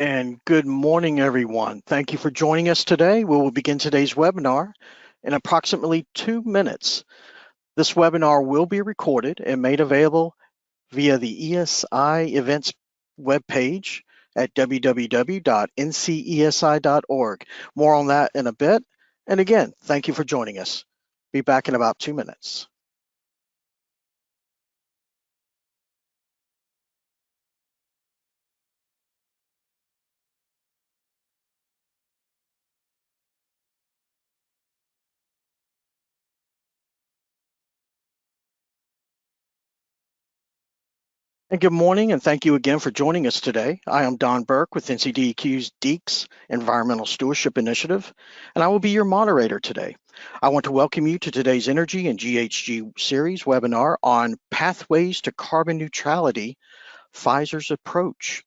And good morning, everyone. Thank you for joining us today. We will begin today's webinar in approximately 2 minutes. This webinar will be recorded and made available via the ESI events webpage at www.ncesi.org. More on that in a bit. And again, thank you for joining us. Be back in about 2 minutes. And good morning, and thank you again for joining us today. I am Don Burke with NCDEQ's DEECS Environmental Stewardship Initiative, and I will be your moderator today. I want to welcome you to today's Energy and GHG series webinar on Pathways to Carbon Neutrality, Pfizer's Approach.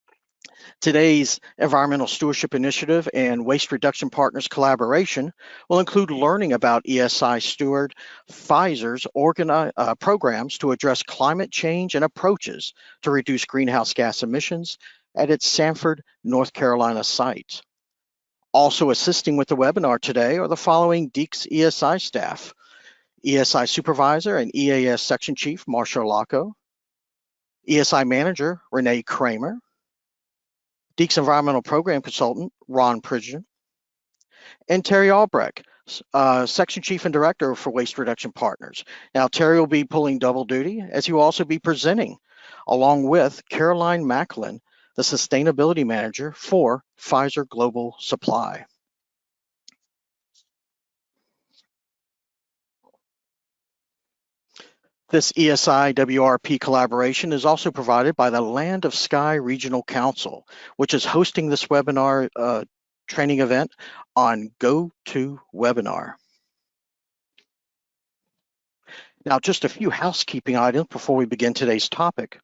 Today's Environmental Stewardship Initiative and Waste Reduction Partners collaboration will include learning about ESI Steward Pfizer's programs to address climate change and approaches to reduce greenhouse gas emissions at its Sanford, North Carolina site. Also assisting with the webinar today are the following DEECS ESI staff: ESI Supervisor and EAS Section Chief Marcia Lacco, ESI Manager Renee Kramer, DEECS Environmental Program Consultant, Ron Pridgeon, and Terry Albrecht, Section Chief and Director for Waste Reduction Partners. Now, Terry will be pulling double duty as he will also be presenting, along with Caroline Macklin, the Sustainability Manager for Pfizer Global Supply. This ESI WRP collaboration is also provided by the Land of Sky Regional Council, which is hosting this webinar training event on GoToWebinar. Now, just a few housekeeping items before we begin today's topic.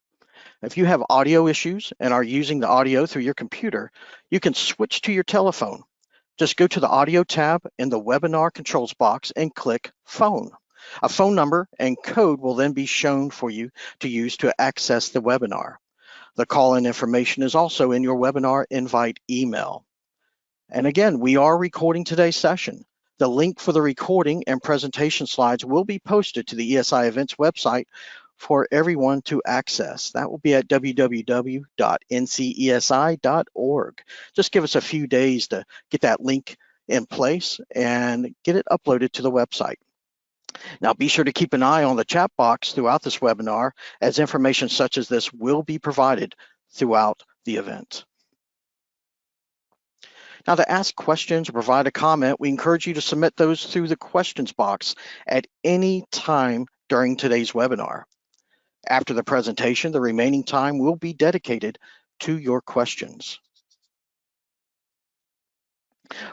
If you have audio issues and are using the audio through your computer, you can switch to your telephone. Just go to the audio tab in the webinar controls box and click phone. A phone number and code will then be shown for you to use to access the webinar. The call-in information is also in your webinar invite email. And again, we are recording today's session. The link for the recording and presentation slides will be posted to the ESI events website for everyone to access. That will be at www.ncesi.org. Just give us a few days to get that link in place and get it uploaded to the website. Now, be sure to keep an eye on the chat box throughout this webinar, as information such as this will be provided throughout the event. Now, to ask questions or provide a comment, we encourage you to submit those through the questions box at any time during today's webinar. After the presentation, the remaining time will be dedicated to your questions.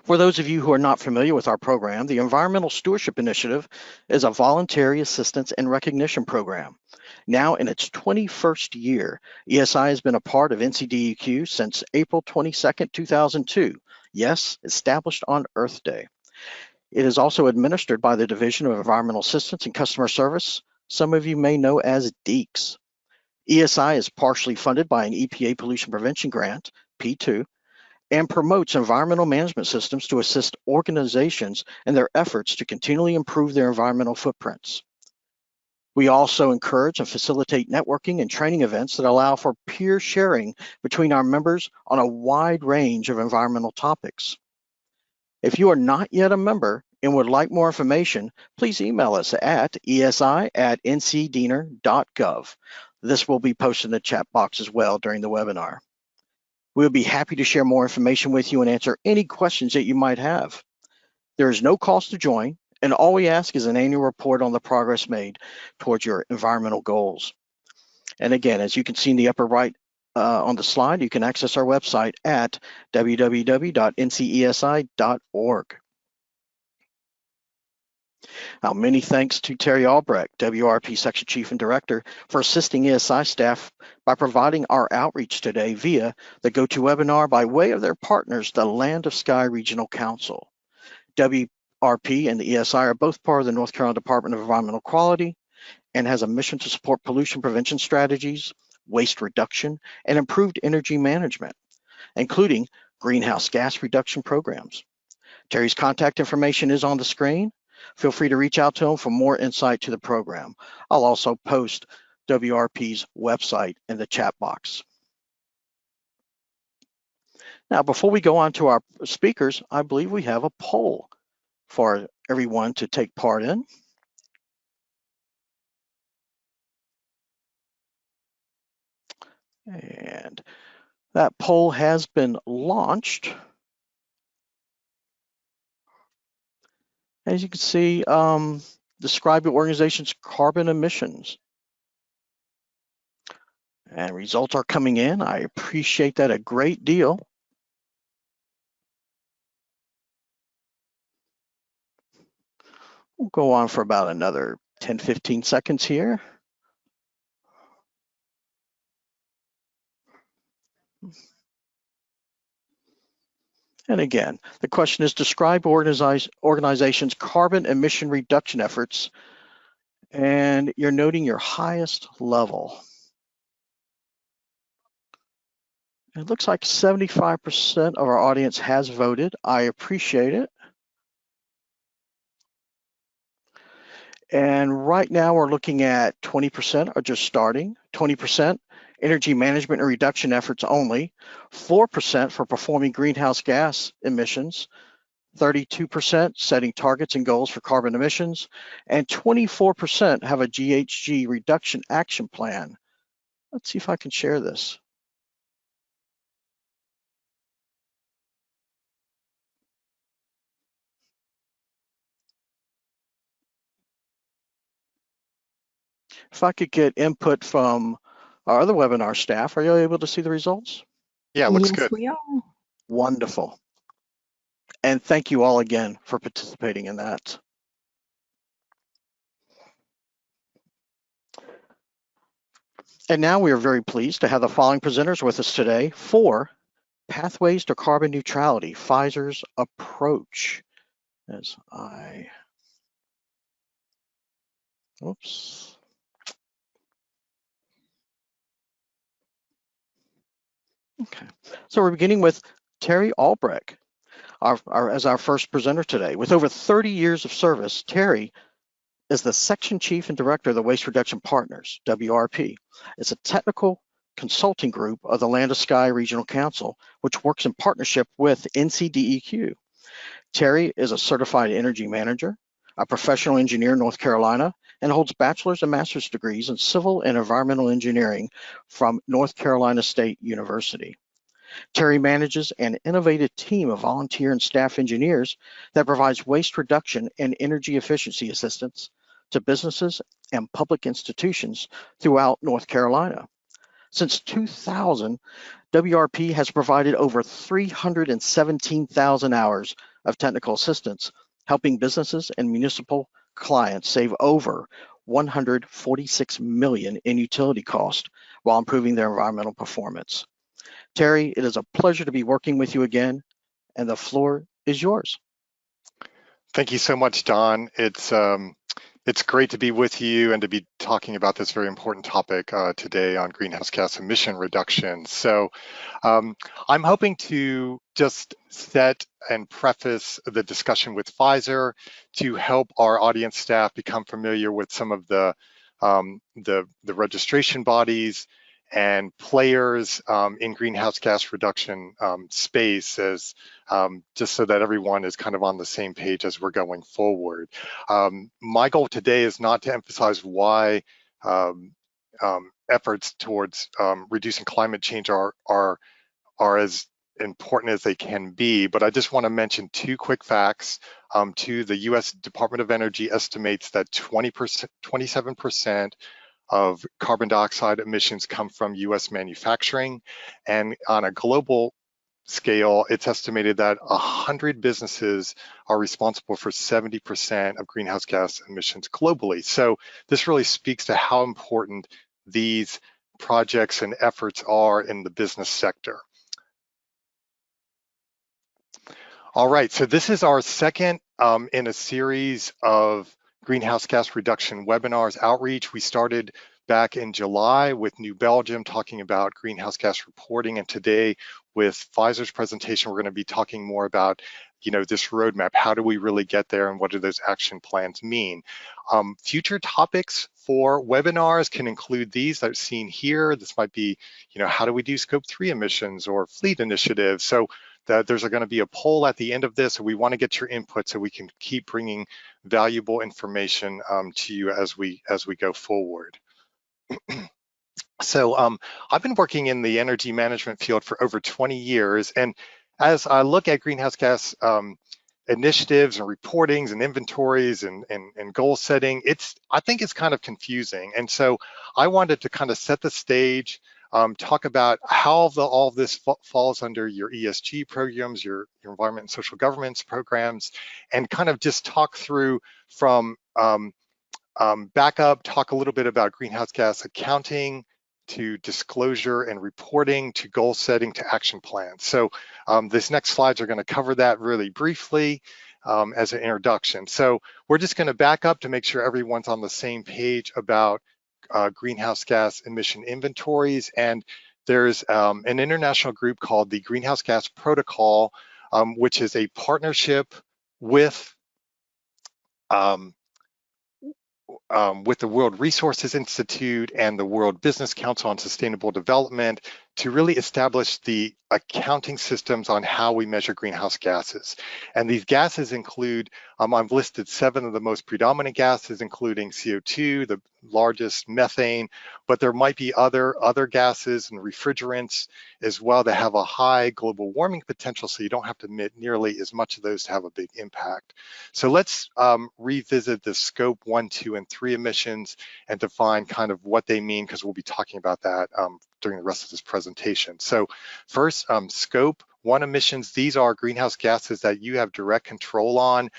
For those of you who are not familiar with our program, the Environmental Stewardship Initiative is a voluntary assistance and recognition program. Now in its 21st year, ESI has been a part of NCDEQ since April 22nd, 2002. Yes, established on Earth Day. It is also administered by the Division of Environmental Assistance and Customer Service, some of you may know as DEECS. ESI is partially funded by an EPA Pollution Prevention Grant, P2, and promotes environmental management systems to assist organizations in their efforts to continually improve their environmental footprints. We also encourage and facilitate networking and training events that allow for peer sharing between our members on a wide range of environmental topics. If you are not yet a member and would like more information, please email us at esi@ncdener.gov. This will be posted in the chat box as well during the webinar. We'll be happy to share more information with you and answer any questions that you might have. There is no cost to join, and all we ask is an annual report on the progress made towards your environmental goals. And again, as you can see in the upper right on the slide, you can access our website at www.ncesi.org. Now, many thanks to Terry Albrecht, WRP Section Chief and Director, for assisting ESI staff by providing our outreach today via the GoToWebinar by way of their partners, the Land of Sky Regional Council. WRP and the ESI are both part of the North Carolina Department of Environmental Quality and has a mission to support pollution prevention strategies, waste reduction, and improved energy management. including greenhouse gas reduction programs. Terry's contact information is on the screen. Feel free to reach out to him for more insight to the program. I'll also post WRP's website in the chat box. Now, before we go on to our speakers, I believe we have a poll for everyone to take part in. And that poll has been launched. As you can see, describe your organization's carbon emissions. And results are coming in. I appreciate that a great deal. We'll go on for about another 10, 15 seconds here. And again, the question is describe organization's carbon emission reduction efforts, and you're noting your highest level. It looks like 75% of our audience has voted. I appreciate it. And right now we're looking at 20% are just starting, 20% energy management and reduction efforts only, 4% for performing greenhouse gas emissions, 32% setting targets and goals for carbon emissions, and 24% have a GHG reduction action plan. Let's see if I can share this. If I could get input from our other webinar staff, are you able to see the results? Yeah, it looks Yes, good. we are. Wonderful. And thank you all again for participating in that. And now we are very pleased to have the following presenters with us today for Pathways to Carbon Neutrality, Pfizer's Approach. As I, oops. Okay, so we're beginning with Terry Albrecht, as our first presenter today. With over 30 years of service, Terry is the Section Chief and Director of the Waste Reduction Partners, WRP. It's a technical consulting group of the Land of Sky Regional Council, which works in partnership with NCDEQ. Terry is a certified energy manager, a professional engineer in North Carolina, and holds bachelor's and master's degrees in civil and environmental engineering from North Carolina State University. Terry manages an innovative team of volunteer and staff engineers that provides waste reduction and energy efficiency assistance to businesses and public institutions throughout North Carolina. Since 2000, WRP has provided over 317,000 hours of technical assistance, helping businesses and municipal clients save over $146 million in utility cost while improving their environmental performance. Terry, it is a pleasure to be working with you again, and the floor is yours. Thank you so much, Don. It's great to be with you and to be talking about this very important topic today on greenhouse gas emission reduction. So I'm hoping to just set and preface the discussion with Pfizer to help our audience staff become familiar with some of the registration bodies and players in greenhouse gas reduction space, as just so that everyone is kind of on the same page as we're going forward. My goal today is not to emphasize why efforts towards reducing climate change are as important as they can be, but I just want to mention two quick facts. The U.S. Department of Energy estimates that 27% of carbon dioxide emissions come from US manufacturing. And on a global scale, it's estimated that 100 businesses are responsible for 70% of greenhouse gas emissions globally. So this really speaks to how important these projects and efforts are in the business sector. All right, so this is our second in a series of greenhouse gas reduction webinars outreach. We started back in July with New Belgium talking about greenhouse gas reporting, and today with Pfizer's presentation, we're going to be talking more about this roadmap. How do we really get there, and what do those action plans mean? Future topics for webinars can include these that are seen here. This might be, how do we do scope 3 emissions or fleet initiatives? So there's going to be a poll at the end of this, and we want to get your input so we can keep bringing valuable information to you as we go forward. So I've been working in the energy management field for over 20 years, and as I look at greenhouse gas initiatives and reportings and inventories and goal setting, I think it's kind of confusing. And so I wanted to kind of set the stage, talk about how all of this falls under your ESG programs, your environment and social governance programs, and kind of just talk through from back up, talk a little bit about greenhouse gas accounting, to disclosure and reporting, to goal setting, to action plans. So this next slides are going to cover that really briefly as an introduction. So we're just going to back up to make sure everyone's on the same page about greenhouse gas emission inventories. And there's an international group called the Greenhouse Gas Protocol, which is a partnership with the World Resources Institute and the World Business Council on Sustainable Development to really establish the accounting systems on how we measure greenhouse gases. And these gases include, I've listed 7 of the most predominant gases, including CO2, the largest, methane, but there might be other gases and refrigerants as well that have a high global warming potential, so you don't have to emit nearly as much of those to have a big impact. So let's revisit the scope 1, 2, and 3 emissions and define kind of what they mean, because we'll be talking about that during the rest of this presentation. So first, scope 1 emissions, these are greenhouse gases that you have direct control on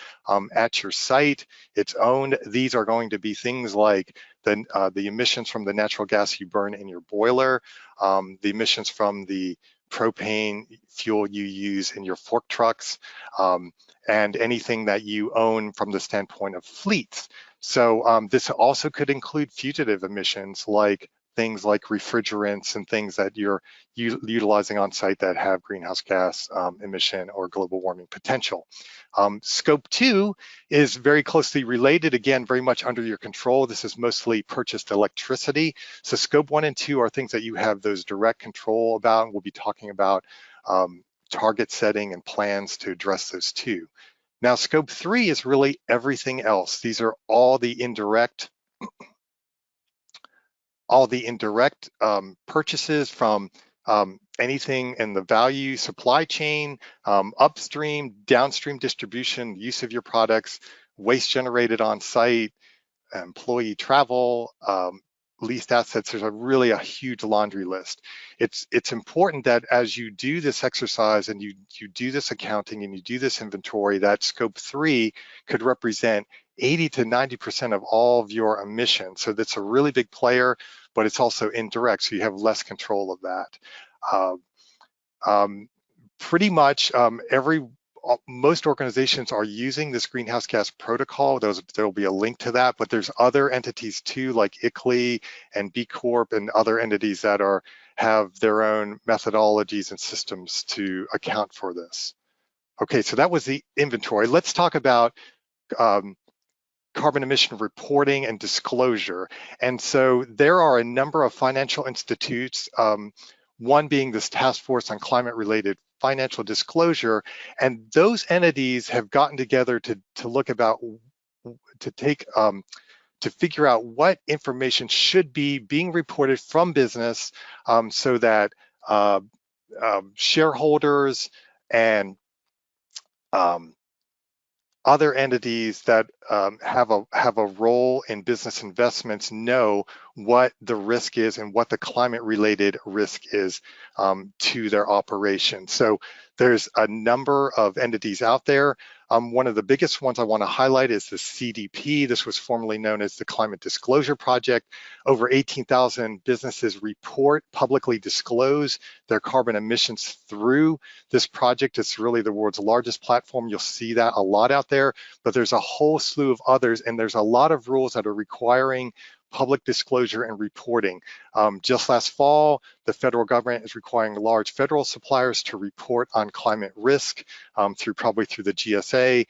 at your site. It's owned. These are going to be things like the emissions from the natural gas you burn in your boiler, the emissions from the propane fuel you use in your fork trucks, and anything that you own from the standpoint of fleets. So this also could include fugitive emissions, like things like refrigerants and things that you're utilizing on site that have greenhouse gas emission or global warming potential. Scope 2 is very closely related, again, very much under your control. This is mostly purchased electricity. So scope 1 and 2 are things that you have those direct control about, and we'll be talking about target setting and plans to address those too. Now, scope 3 is really everything else. These are all the indirect purchases from anything in the value supply chain, upstream, downstream distribution, use of your products, waste generated on site, employee travel, leased assets. There's really a huge laundry list. It's important that as you do this exercise and you do this accounting and you do this inventory, that scope 3 could represent 80 to 90% of all of your emissions. So that's a really big player, but it's also indirect, so you have less control of that. Pretty much most organizations are using this greenhouse gas protocol. There'll be a link to that, but there's other entities too, like ICLEI and B Corp and other entities that have their own methodologies and systems to account for this. Okay, so that was the inventory. Let's talk about carbon emission reporting and disclosure. And so there are a number of financial institutes, one being this Task Force on Climate-Related Financial Disclosure, and those entities have gotten together to figure out what information should be being reported from business, so that shareholders and other entities that have a role in business investments know what the risk is and what the climate-related risk is to their operation. So there's a number of entities out there. One of the biggest ones I want to highlight is the CDP. This was formerly known as the Climate Disclosure Project. Over 18,000 businesses publicly disclose their carbon emissions through this project. It's really the world's largest platform. You'll see that a lot out there, but there's a whole slew of others, and there's a lot of rules that are requiring public disclosure and reporting. Just last fall, the federal government is requiring large federal suppliers to report on climate risk probably through the GSA.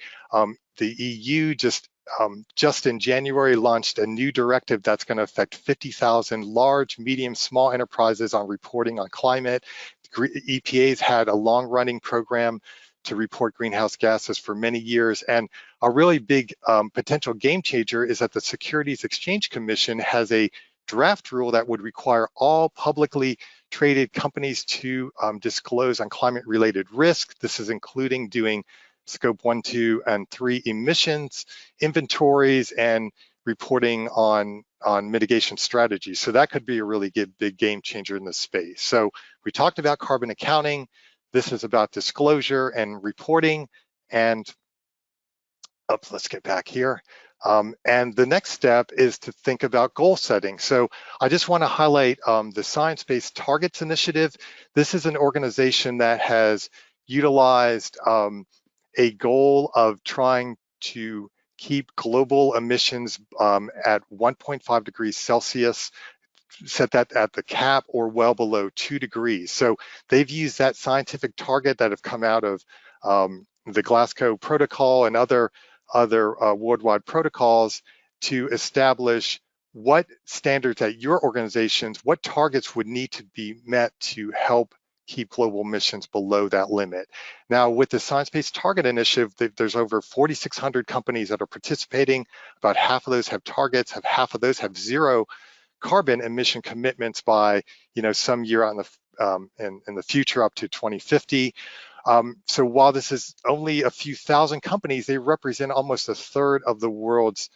The EU just in January launched a new directive that's going to affect 50,000 large, medium, small enterprises on reporting on climate. EPA's had a long-running program to report greenhouse gases for many years, and a really big potential game changer is that the Securities Exchange Commission has a draft rule that would require all publicly traded companies to disclose on climate-related risk. This is including doing scope 1, 2, and 3 emissions, inventories, and reporting on mitigation strategies. So that could be a really big game changer in this space. So we talked about carbon accounting. This is about disclosure and reporting. And let's get back here. And the next step is to think about goal setting. So I just want to highlight the Science Based Targets Initiative. This is an organization that has utilized a goal of trying to keep global emissions at 1.5 degrees Celsius, set that at the cap or well below 2 degrees. So they've used that scientific target that have come out of the Glasgow Protocol and other worldwide protocols to establish what standards at your organizations, what targets would need to be met to help keep global emissions below that limit. Now, with the Science-Based Target Initiative, there's over 4,600 companies that are participating. About half of those have targets, half of those have zero carbon emission commitments by some year out in the future up to 2050. So while this is only a few thousand companies, they represent almost a third of the world's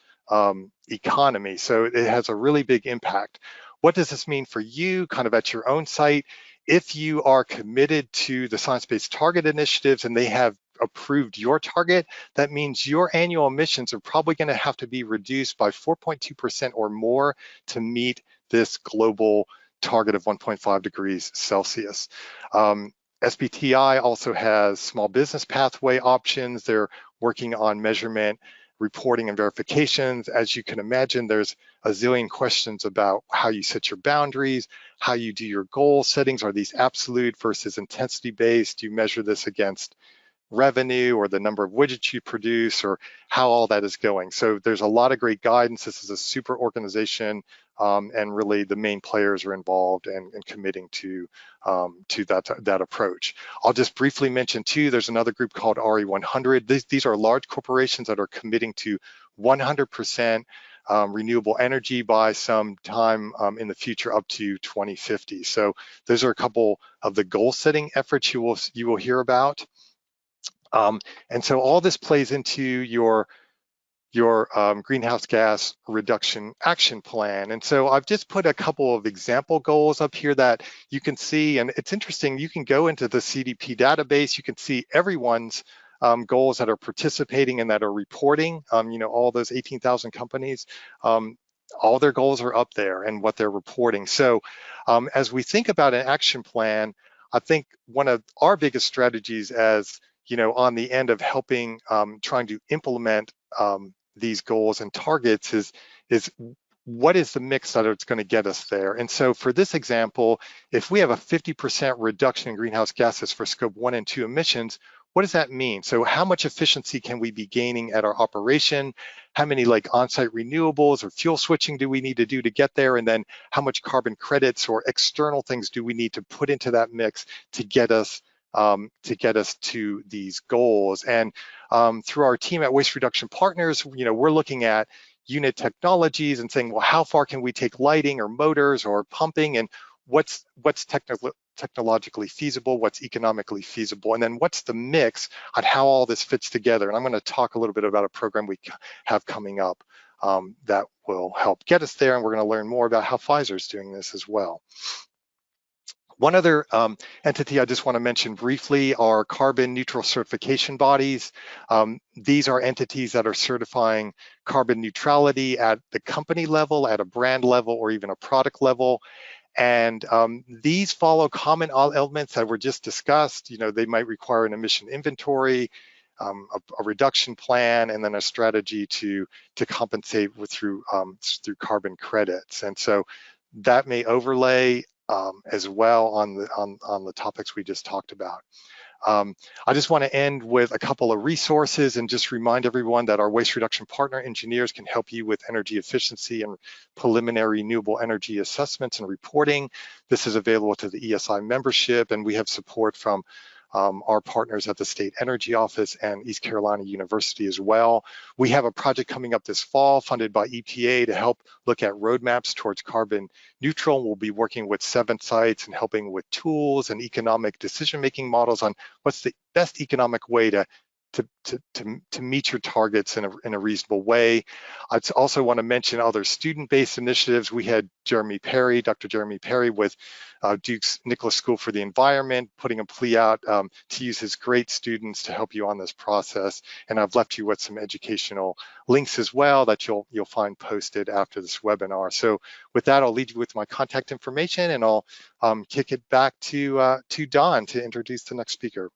economy. So it has a really big impact. What does this mean for you kind of at your own site? If you are committed to the Science-Based Target Initiatives and they have approved your target, that means your annual emissions are probably going to have to be reduced by 4.2% or more to meet this global target of 1.5 degrees Celsius. SBTI also has small business pathway options. They're working on measurement, reporting, and verifications. As you can imagine, there's a zillion questions about how you set your boundaries, how you do your goal settings. Are these absolute versus intensity based? Do you measure this against revenue or the number of widgets you produce or how all that is going? So there's a lot of great guidance. This is a super organization and really the main players are involved and committing to that approach. I'll just briefly mention too, there's another group called RE100. These are large corporations that are committing to 100% renewable energy by some time in the future up to 2050. So those are a couple of the goal setting efforts you will hear about. And so all this plays into your greenhouse gas reduction action plan. And so I've just put a couple of example goals up here that you can see, and it's interesting, you can go into the CDP database, you can see everyone's goals that are participating and that are reporting, all those 18,000 companies, all their goals are up there and what they're reporting. So as we think about an action plan, I think one of our biggest strategies as on the end of helping trying to implement these goals and targets is what is the mix that it's going to get us there? And so for this example, if we have a 50% reduction in greenhouse gases for scope 1 and 2 emissions, what does that mean? So how much efficiency can we be gaining at our operation? How many on-site renewables or fuel switching do we need to do to get there? And then how much carbon credits or external things do we need to put into that mix to get us to these goals? And through our team at Waste Reduction Partners, we're looking at unit technologies and saying, well, how far can we take lighting or motors or pumping, and what's technologically feasible, what's economically feasible, and then what's the mix on how all this fits together. And I'm going to talk a little bit about a program we have coming up that will help get us there, and we're going to learn more about how Pfizer is doing this as well. One other entity I just want to mention briefly are carbon neutral certification bodies. These are entities that are certifying carbon neutrality at the company level, at a brand level, or even a product level. And these follow common elements that were just discussed. They might require an emission inventory, a reduction plan, and then a strategy to compensate through carbon credits. And so that may overlay as well on the topics we just talked about. I just want to end with a couple of resources and just remind everyone that our waste reduction partner engineers can help you with energy efficiency and preliminary renewable energy assessments and reporting. This is available to the ESI membership, and we have support from our partners at the State Energy Office and East Carolina University as well. We have a project coming up this fall funded by EPA to help look at roadmaps towards carbon neutral. We'll be working with 7 sites and helping with tools and economic decision-making models on what's the best economic way to meet your targets in a reasonable way. I also want to mention other student-based initiatives. We had Dr. Jeremy Perry with Duke's Nicholas School for the Environment, putting a plea out to use his great students to help you on this process. And I've left you with some educational links as well that you'll find posted after this webinar. So with that, I'll leave you with my contact information, and I'll kick it back to Don to introduce the next speaker.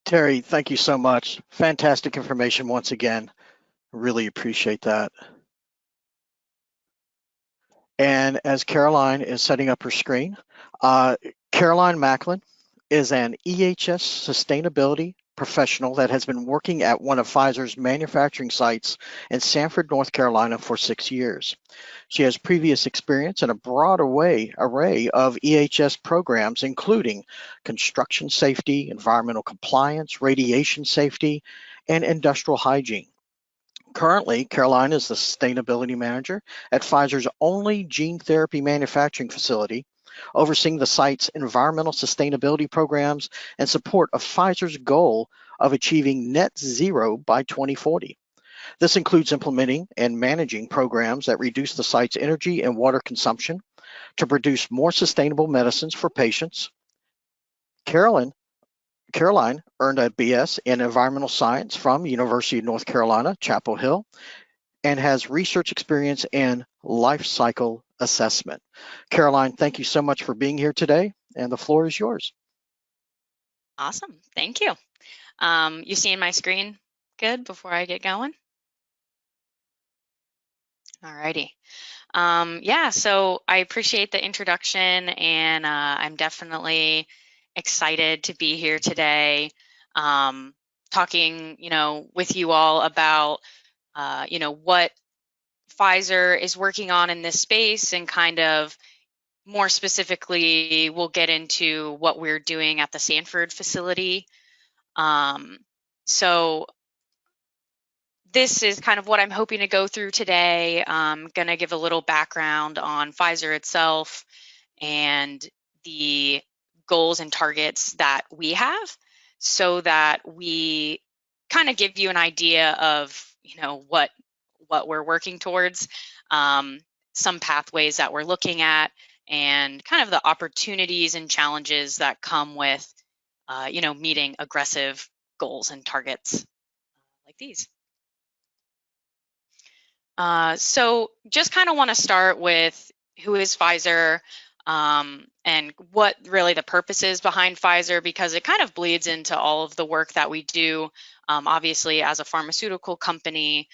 Terry, thank you so much. Fantastic information once again. Really appreciate that. And as Caroline is setting up her screen, Caroline Macklin is an EHS sustainability professional that has been working at one of Pfizer's manufacturing sites in Sanford, North Carolina for 6 years. She has previous experience in a broad array of EHS programs, including construction safety, environmental compliance, radiation safety, and industrial hygiene. Currently, Caroline is the sustainability manager at Pfizer's only gene therapy manufacturing facility, overseeing the site's environmental sustainability programs and support of Pfizer's goal of achieving net zero by 2040. This includes implementing and managing programs that reduce the site's energy and water consumption to produce more sustainable medicines for patients. Caroline earned a BS in environmental science from University of North Carolina, Chapel Hill, and has research experience in life cycle assessment. Caroline, thank you so much for being here today, and the floor is yours. Awesome, thank you. You seeing my screen good before I get going? Alrighty. Yeah, so I appreciate the introduction, and I'm definitely excited to be here today, talking, with you all about, what Pfizer is working on in this space, and kind of more specifically, we'll get into what we're doing at the Sanford facility. So this is kind of what I'm hoping to go through today. I'm going to give a little background on Pfizer itself and the goals and targets that we have, so that we kind of give you an idea of, what we're working towards, some pathways that we're looking at, and kind of the opportunities and challenges that come with, meeting aggressive goals and targets like these. So just kind of want to start with who is Pfizer, and what really the purpose is behind Pfizer, because it kind of bleeds into all of the work that we do, obviously as a pharmaceutical company,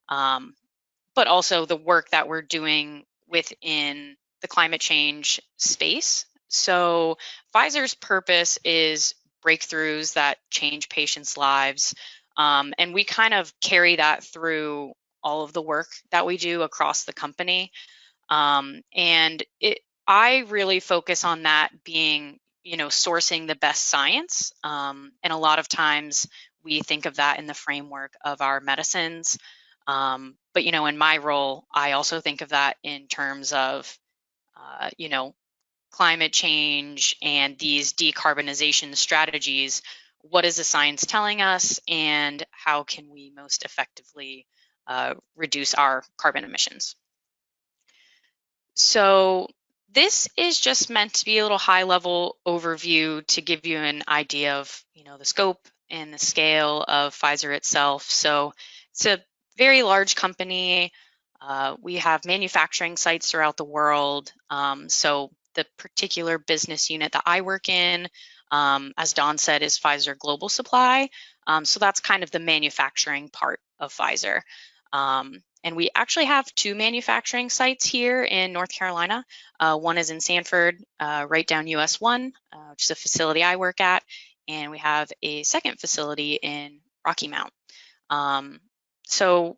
but also the work that we're doing within the climate change space. So Pfizer's purpose is breakthroughs that change patients' lives, and we kind of carry that through all of the work that we do across the company. And I really focus on that being, sourcing the best science. And a lot of times we think of that in the framework of our medicines. But, in my role, I also think of that in terms of, climate change and these decarbonization strategies. What is the science telling us, and how can we most effectively reduce our carbon emissions? So this is just meant to be a little high-level overview to give you an idea of, the scope and the scale of Pfizer itself. So it's a very large company. We have manufacturing sites throughout the world. So the particular business unit that I work in, as Don said, is Pfizer Global Supply. So that's kind of the manufacturing part of Pfizer. And we actually have 2 manufacturing sites here in North Carolina. One is in Sanford, right down US 1, which is a facility I work at. And we have a second facility in Rocky Mount. So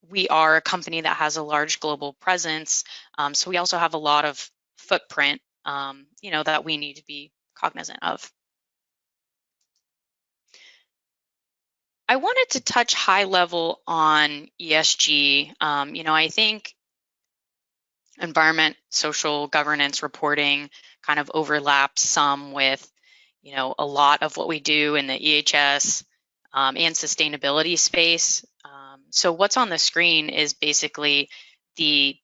we are a company that has a large global presence. So we also have a lot of footprint, that we need to be cognizant of. I wanted to touch high level on ESG. I think environment, social governance reporting kind of overlaps some with, a lot of what we do in the EHS and sustainability space. So what's on the screen is basically the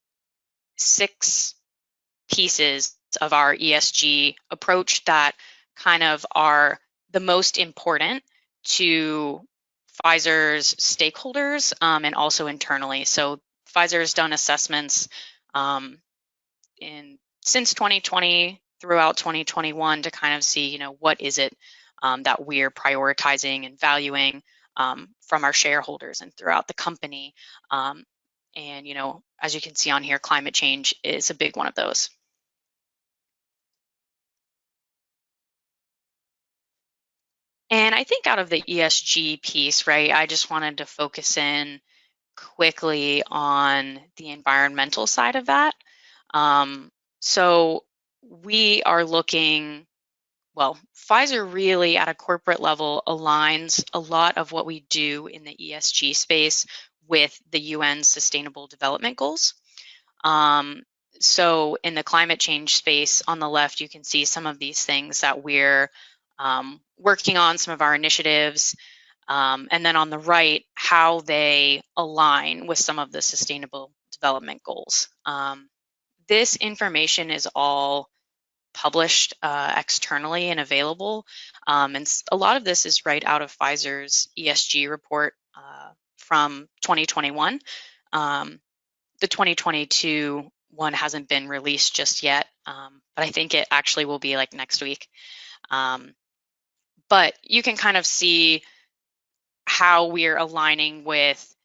6 pieces of our ESG approach that kind of are the most important to Pfizer's stakeholders and also internally. So Pfizer's done assessments since 2020 throughout 2021 to kind of see, what is it that we're prioritizing and valuing from our shareholders and throughout the company. And, as you can see on here, climate change is a big one of those. And I think out of the ESG piece, right, I just wanted to focus in quickly on the environmental side of that. So we are looking, Pfizer really at a corporate level aligns a lot of what we do in the ESG space with the UN Sustainable Development Goals. So in the climate change space on the left, you can see some of these things that we're working on, some of our initiatives, and then on the right, how they align with some of the Sustainable Development Goals. This information is all published externally and available. And a lot of this is right out of Pfizer's ESG report from 2021. The 2022 one hasn't been released just yet, but I think it actually will be like next week. But you can kind of see how we're aligning with,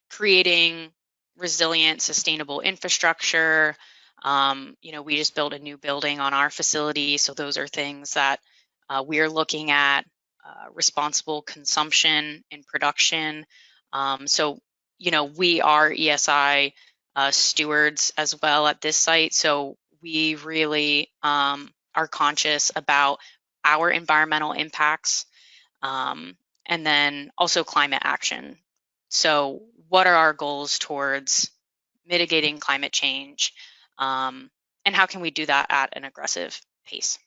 creating resilient, sustainable infrastructure. We just built a new building on our facility, so those are things that we're looking at. Responsible consumption and production. So, we are ESI stewards as well at this site, so we really are conscious about our environmental impacts, and then also climate action. So what are our goals towards mitigating climate change, and how can we do that at an aggressive pace?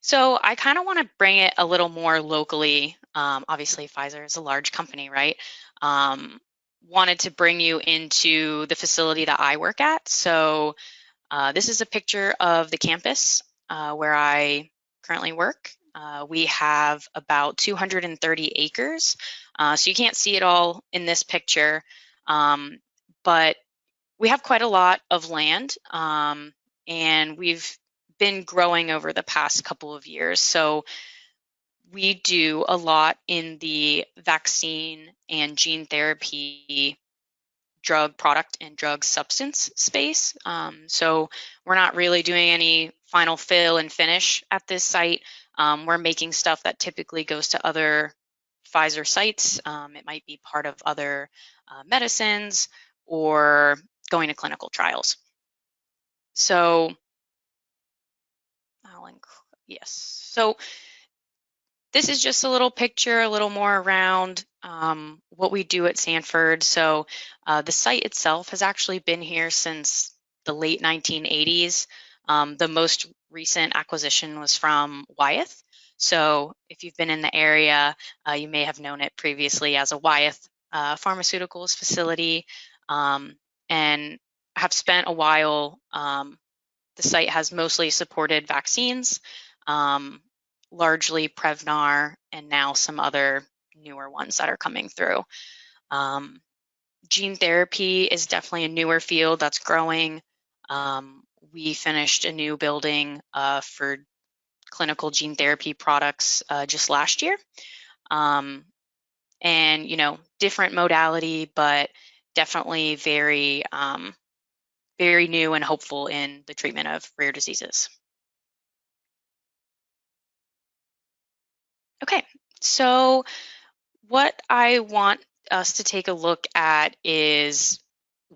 So I kind of want to bring it a little more locally. Obviously, Pfizer is a large company, right? Wanted to bring you into the facility that I work at. So this is a picture of the campus where I currently work. We have about 230 acres. So you can't see it all in this picture, but we have quite a lot of land, and we've been growing over the past couple of years. So we do a lot in the vaccine and gene therapy drug product and drug substance space. So we're not really doing any final fill and finish at this site. We're making stuff that typically goes to other Pfizer sites. It might be part of other medicines or going to clinical trials. So, yes. So this is just a little picture, a little more around what we do at Sanford. So the site itself has actually been here since the late 1980s. The most recent acquisition was from Wyeth. So if you've been in the area, you may have known it previously as a Wyeth pharmaceuticals facility, and have spent a while. The site has mostly supported vaccines, largely Prevnar, and now some other newer ones that are coming through. gene therapy is definitely a newer field that's growing. We finished a new building for clinical gene therapy products just last year. And, different modality, but definitely very, very new and hopeful in the treatment of rare diseases. Okay, so what I want us to take a look at is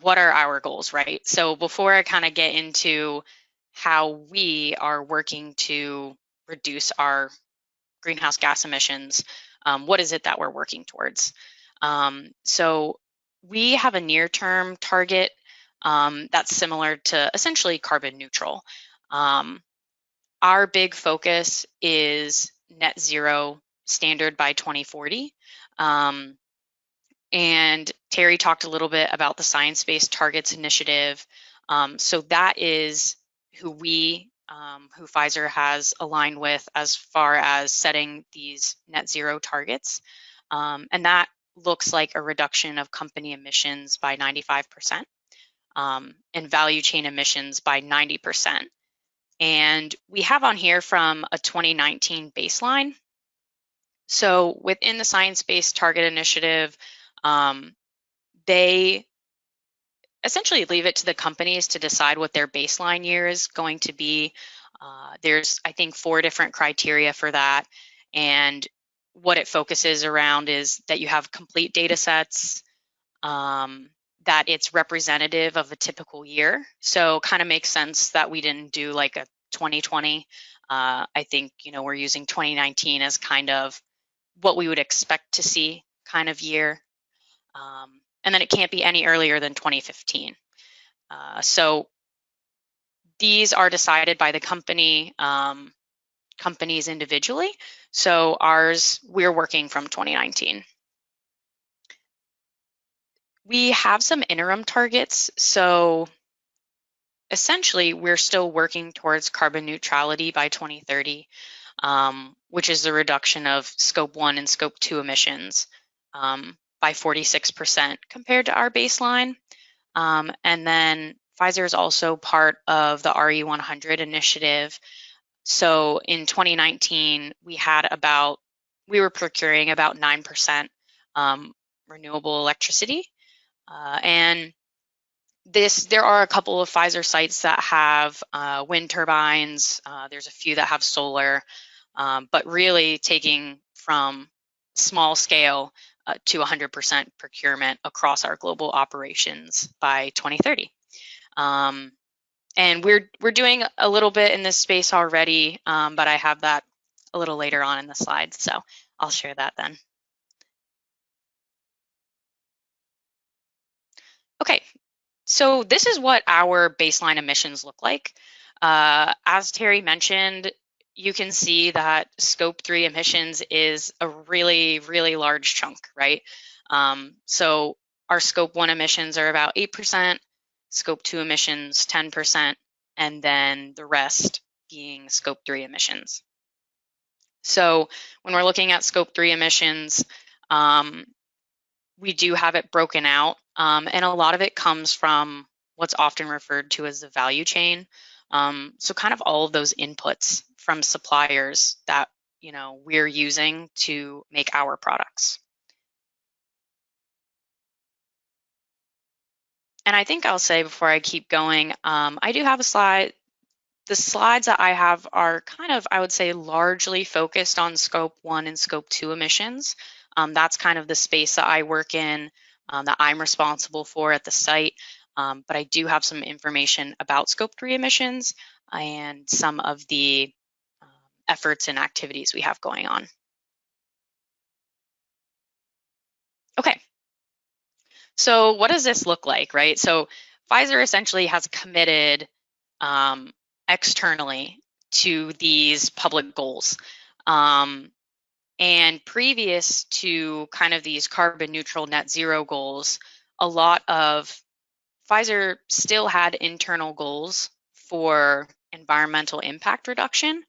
what are our goals, right? So before I kind of get into how we are working to reduce our greenhouse gas emissions, what is it that we're working towards? So we have a near-term target that's similar to essentially carbon neutral. Our big focus is net zero standard by 2040. And Terry talked a little bit about the Science Based Targets Initiative. So that is who who Pfizer has aligned with as far as setting these net zero targets. And that looks like a reduction of company emissions by 95%, and value chain emissions by 90%. And we have on here from a 2019 baseline. So within the Science Based Target Initiative, they essentially leave it to the companies to decide what their baseline year is going to be. There's, I think, 4 different criteria for that. And what it focuses around is that you have complete data sets, that it's representative of a typical year. So kind of makes sense that we didn't do like a 2020. I think, we're using 2019 as kind of what we would expect to see kind of year. And then it can't be any earlier than 2015. So these are decided by the companies individually. So ours, we're working from 2019. We have some interim targets. So essentially, we're still working towards carbon neutrality by 2030, which is the reduction of Scope 1 and Scope 2 emissions by 46% compared to our baseline. And then Pfizer is also part of the RE100 initiative. So in 2019, we were procuring about 9% renewable electricity. And there are a couple of Pfizer sites that have wind turbines. There's a few that have solar, but really taking from small scale to 100% procurement across our global operations by 2030. And we're doing a little bit in this space already, but I have that a little later on in the slides, so I'll share that then. Okay, so this is what our baseline emissions look like. As Terry mentioned, you can see that Scope 3 emissions is a really, really large chunk, right? So our Scope 1 emissions are about 8%, Scope 2 emissions 10%, and then the rest being Scope 3 emissions. So when we're looking at Scope 3 emissions, we do have it broken out, and a lot of it comes from what's often referred to as the value chain. So kind of all of those inputs from suppliers that we're using to make our products. And I think I'll say before I keep going, I do have a slide. The slides that I have are kind of, I would say, largely focused on Scope 1 and Scope 2 emissions. That's kind of the space that I work in, that I'm responsible for at the site. But I do have some information about Scope 3 emissions and some of the efforts and activities we have going on. Okay, so what does this look like, right? So Pfizer essentially has committed externally to these public goals. And previous to kind of these carbon neutral net zero goals, a lot of Pfizer still had internal goals for environmental impact reduction.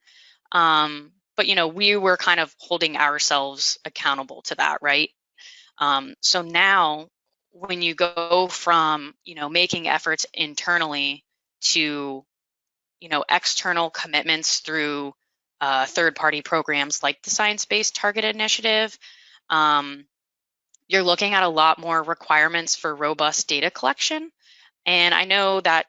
But we were kind of holding ourselves accountable to that, right? So now when you go from, making efforts internally to, external commitments through third-party programs like the Science-Based Target Initiative, you're looking at a lot more requirements for robust data collection. And I know that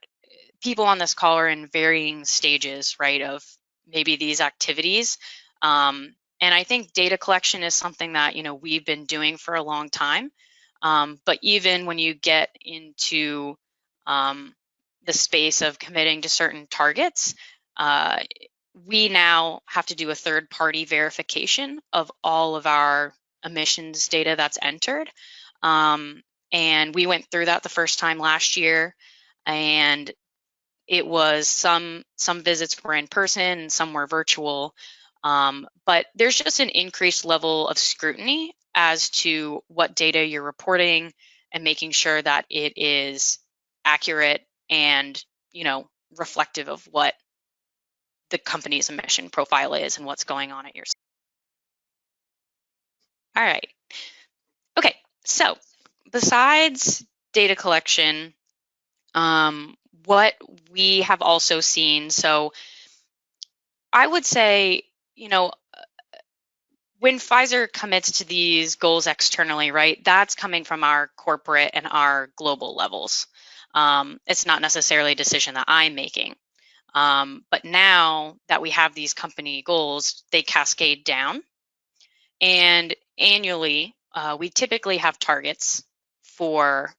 people on this call are in varying stages, right, of maybe these activities. And I think data collection is something that, we've been doing for a long time. But even when you get into the space of committing to certain targets, we now have to do a third-party verification of all of our emissions data that's entered. And we went through that the first time last year, and it was some visits were in person and some were virtual. But there's just an increased level of scrutiny as to what data you're reporting and making sure that it is accurate and, reflective of what the company's emission profile is and what's going on at your site. All right. Okay, so besides data collection, what we have also seen, so I would say, when Pfizer commits to these goals externally, right, that's coming from our corporate and our global levels. It's not necessarily a decision that I'm making. But now that we have these company goals, they cascade down. And annually, we typically have targets for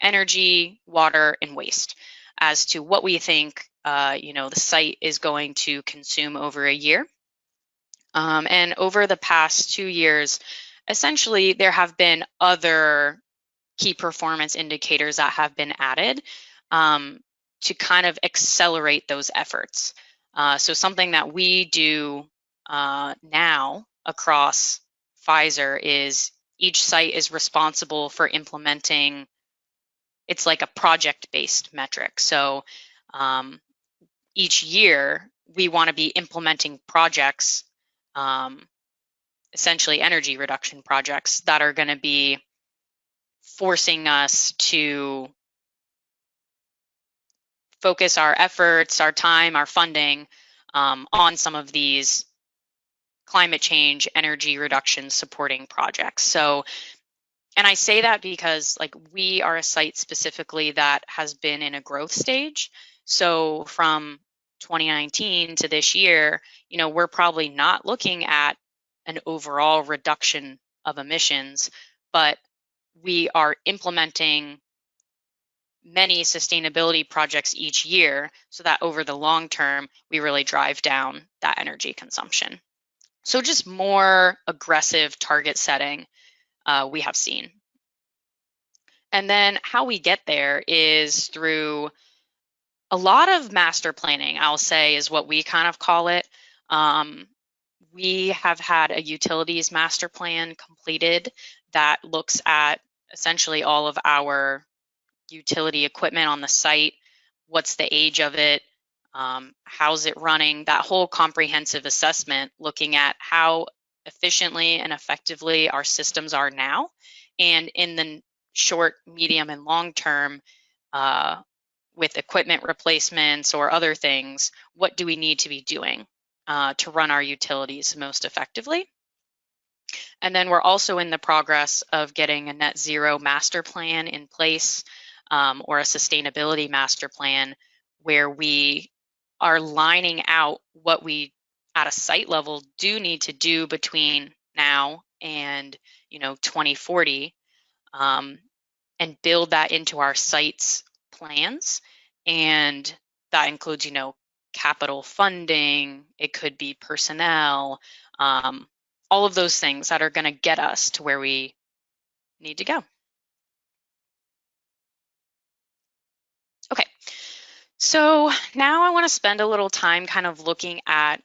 energy, water, and waste as to what we think, the site is going to consume over a year. And over the past 2 years, essentially, there have been other key performance indicators that have been added to kind of accelerate those efforts. So something that we do now across Pfizer is each site is responsible for implementing, it's like a project-based metric. So each year we want to be implementing projects, essentially energy reduction projects that are going to be forcing us to focus our efforts, our time, our funding on some of these climate change, energy reduction supporting projects. So, and I say that because we are a site specifically that has been in a growth stage. So from 2019 to this year, we're probably not looking at an overall reduction of emissions, but we are implementing many sustainability projects each year so that over the long term, we really drive down that energy consumption. So just more aggressive target setting we have seen. And then how we get there is through a lot of master planning, I'll say, is what we kind of call it. We have had a utilities master plan completed that looks at essentially all of our utility equipment on the site, what's the age of it, how's it running, that whole comprehensive assessment looking at how efficiently and effectively our systems are now, and in the short, medium, and long term, with equipment replacements or other things, what do we need to be doing to run our utilities most effectively? And then we're also in the progress of getting a net zero master plan in place, or a sustainability master plan, where we are lining out what we at a site level do need to do between now and 2040, and build that into our site's plans. And that includes capital funding, it could be personnel, all of those things that are going to get us to where we need to go. Okay, so now I want to spend a little time kind of looking at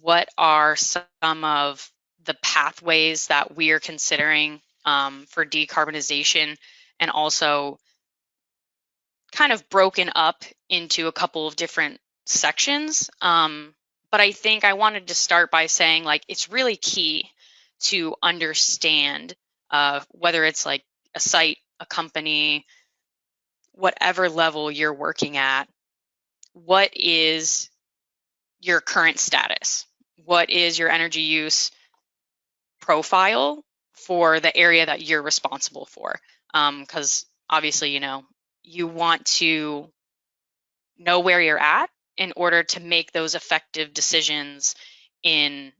what are some of the pathways that we are considering for decarbonization, and also kind of broken up into a couple of different sections. But I think I wanted to start by saying it's really key to understand whether it's a site, a company, whatever level you're working at, what is your current status? What is your energy use profile for the area that you're responsible for? Because obviously, you want to know where you're at in order to make those effective decisions in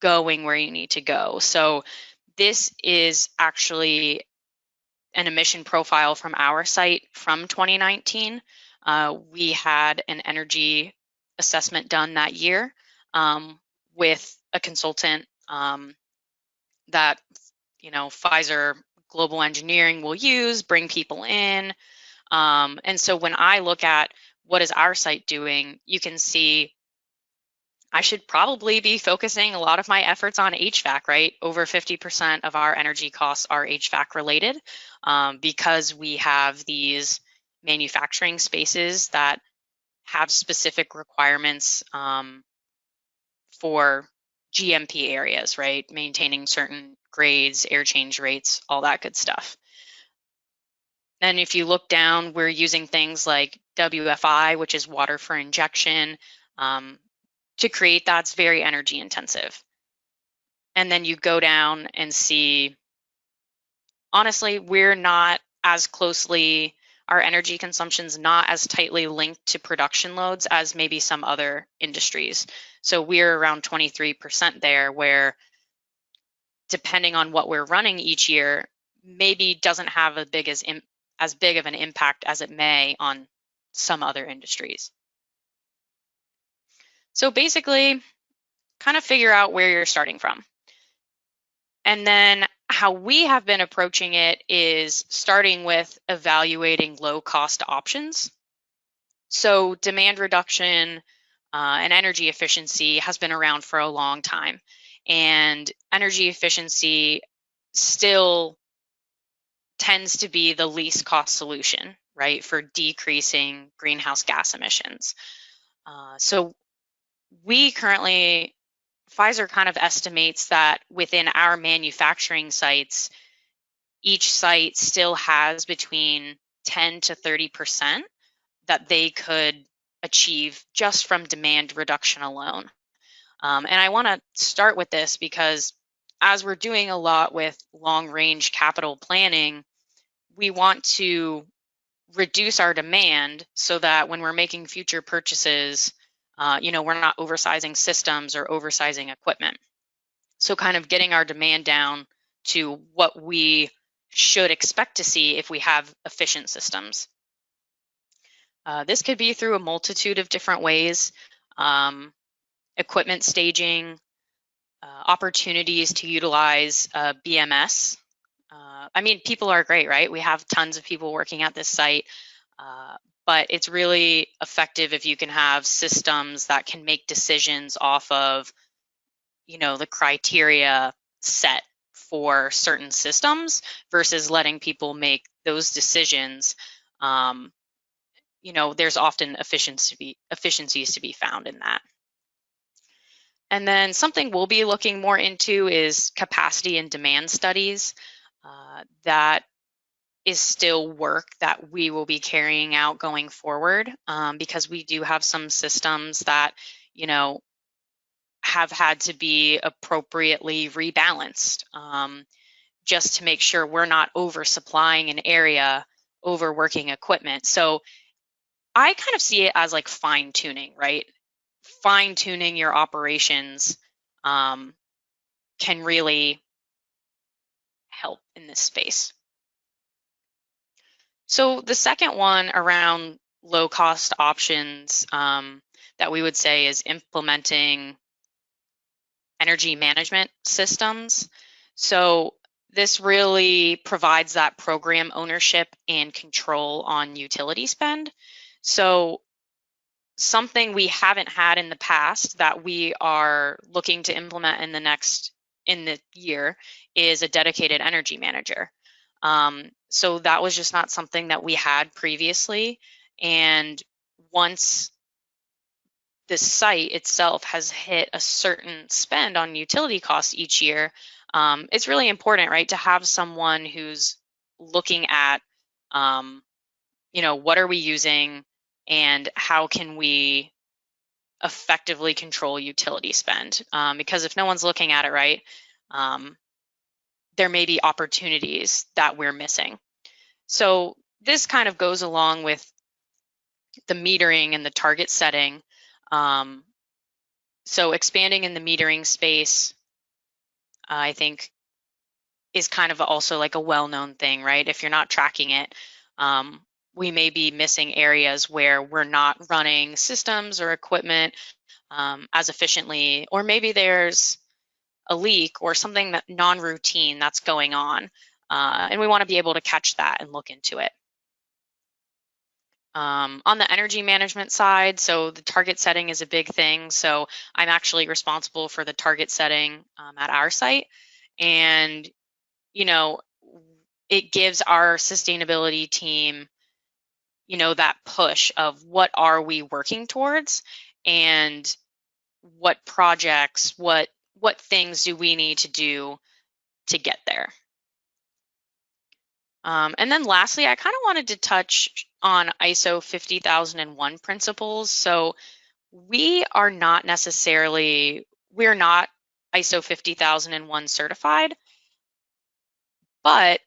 going where you need to go. So this is actually an emission profile from our site from 2019. We had an energy assessment done that year with a consultant that Pfizer Global Engineering will use, bring people in. And so when I look at what is our site doing, you can see I should probably be focusing a lot of my efforts on HVAC, right? Over 50% of our energy costs are HVAC related because we have these manufacturing spaces that have specific requirements for GMP areas, right? Maintaining certain grades, air change rates, all that good stuff. And if you look down, we're using things like WFI, which is water for injection, to create that's very energy intensive. And then you go down and see, honestly, we're not as closely, our energy consumption's not as tightly linked to production loads as maybe some other industries. So we're around 23% there, where depending on what we're running each year, maybe doesn't have as big of an impact as it may on some other industries. So basically, kind of figure out where you're starting from. And then how we have been approaching it is starting with evaluating low-cost options. So demand reduction and energy efficiency has been around for a long time. And energy efficiency still tends to be the least cost solution, right, for decreasing greenhouse gas emissions. So we currently, Pfizer kind of estimates that within our manufacturing sites, each site still has between 10 to 30% that they could achieve just from demand reduction alone. And I want to start with this because as we're doing a lot with long-range capital planning, we want to reduce our demand so that when we're making future purchases, we're not oversizing systems or oversizing equipment. So kind of getting our demand down to what we should expect to see if we have efficient systems. This could be through a multitude of different ways. Equipment staging, opportunities to utilize BMS. I mean, people are great, right? We have tons of people working at this site, but it's really effective if you can have systems that can make decisions off of, the criteria set for certain systems versus letting people make those decisions. There's often efficiencies to be found in that. And then something we'll be looking more into is capacity and demand studies. That is still work that we will be carrying out going forward because we do have some systems that, have had to be appropriately rebalanced just to make sure we're not oversupplying an area, overworking equipment. So I kind of see it as like fine tuning, right? Fine tuning your operations can really help in this space. So the second one around low cost options that we would say is implementing energy management systems. So this really provides that program ownership and control on utility spend. So something we haven't had in the past that we are looking to implement in the year is a dedicated energy manager. So that was just not something that we had previously. And once the site itself has hit a certain spend on utility costs each year, it's really important, right, to have someone who's looking at, what are we using and how can we effectively control utility spend? Because if no one's looking at it right, there may be opportunities that we're missing. So this kind of goes along with the metering and the target setting. So expanding in the metering space, I think, is kind of also like a well-known thing, right? If you're not tracking it, we may be missing areas where we're not running systems or equipment as efficiently, or maybe there's a leak or something that non-routine that's going on, and we want to be able to catch that and look into it. On the energy management side, so the target setting is a big thing. So I'm actually responsible for the target setting at our site, and it gives our sustainability team that push of what are we working towards and what projects, what things do we need to do to get there. And then lastly, I kind of wanted to touch on ISO 50001 principles. So we're not ISO 50001 certified, but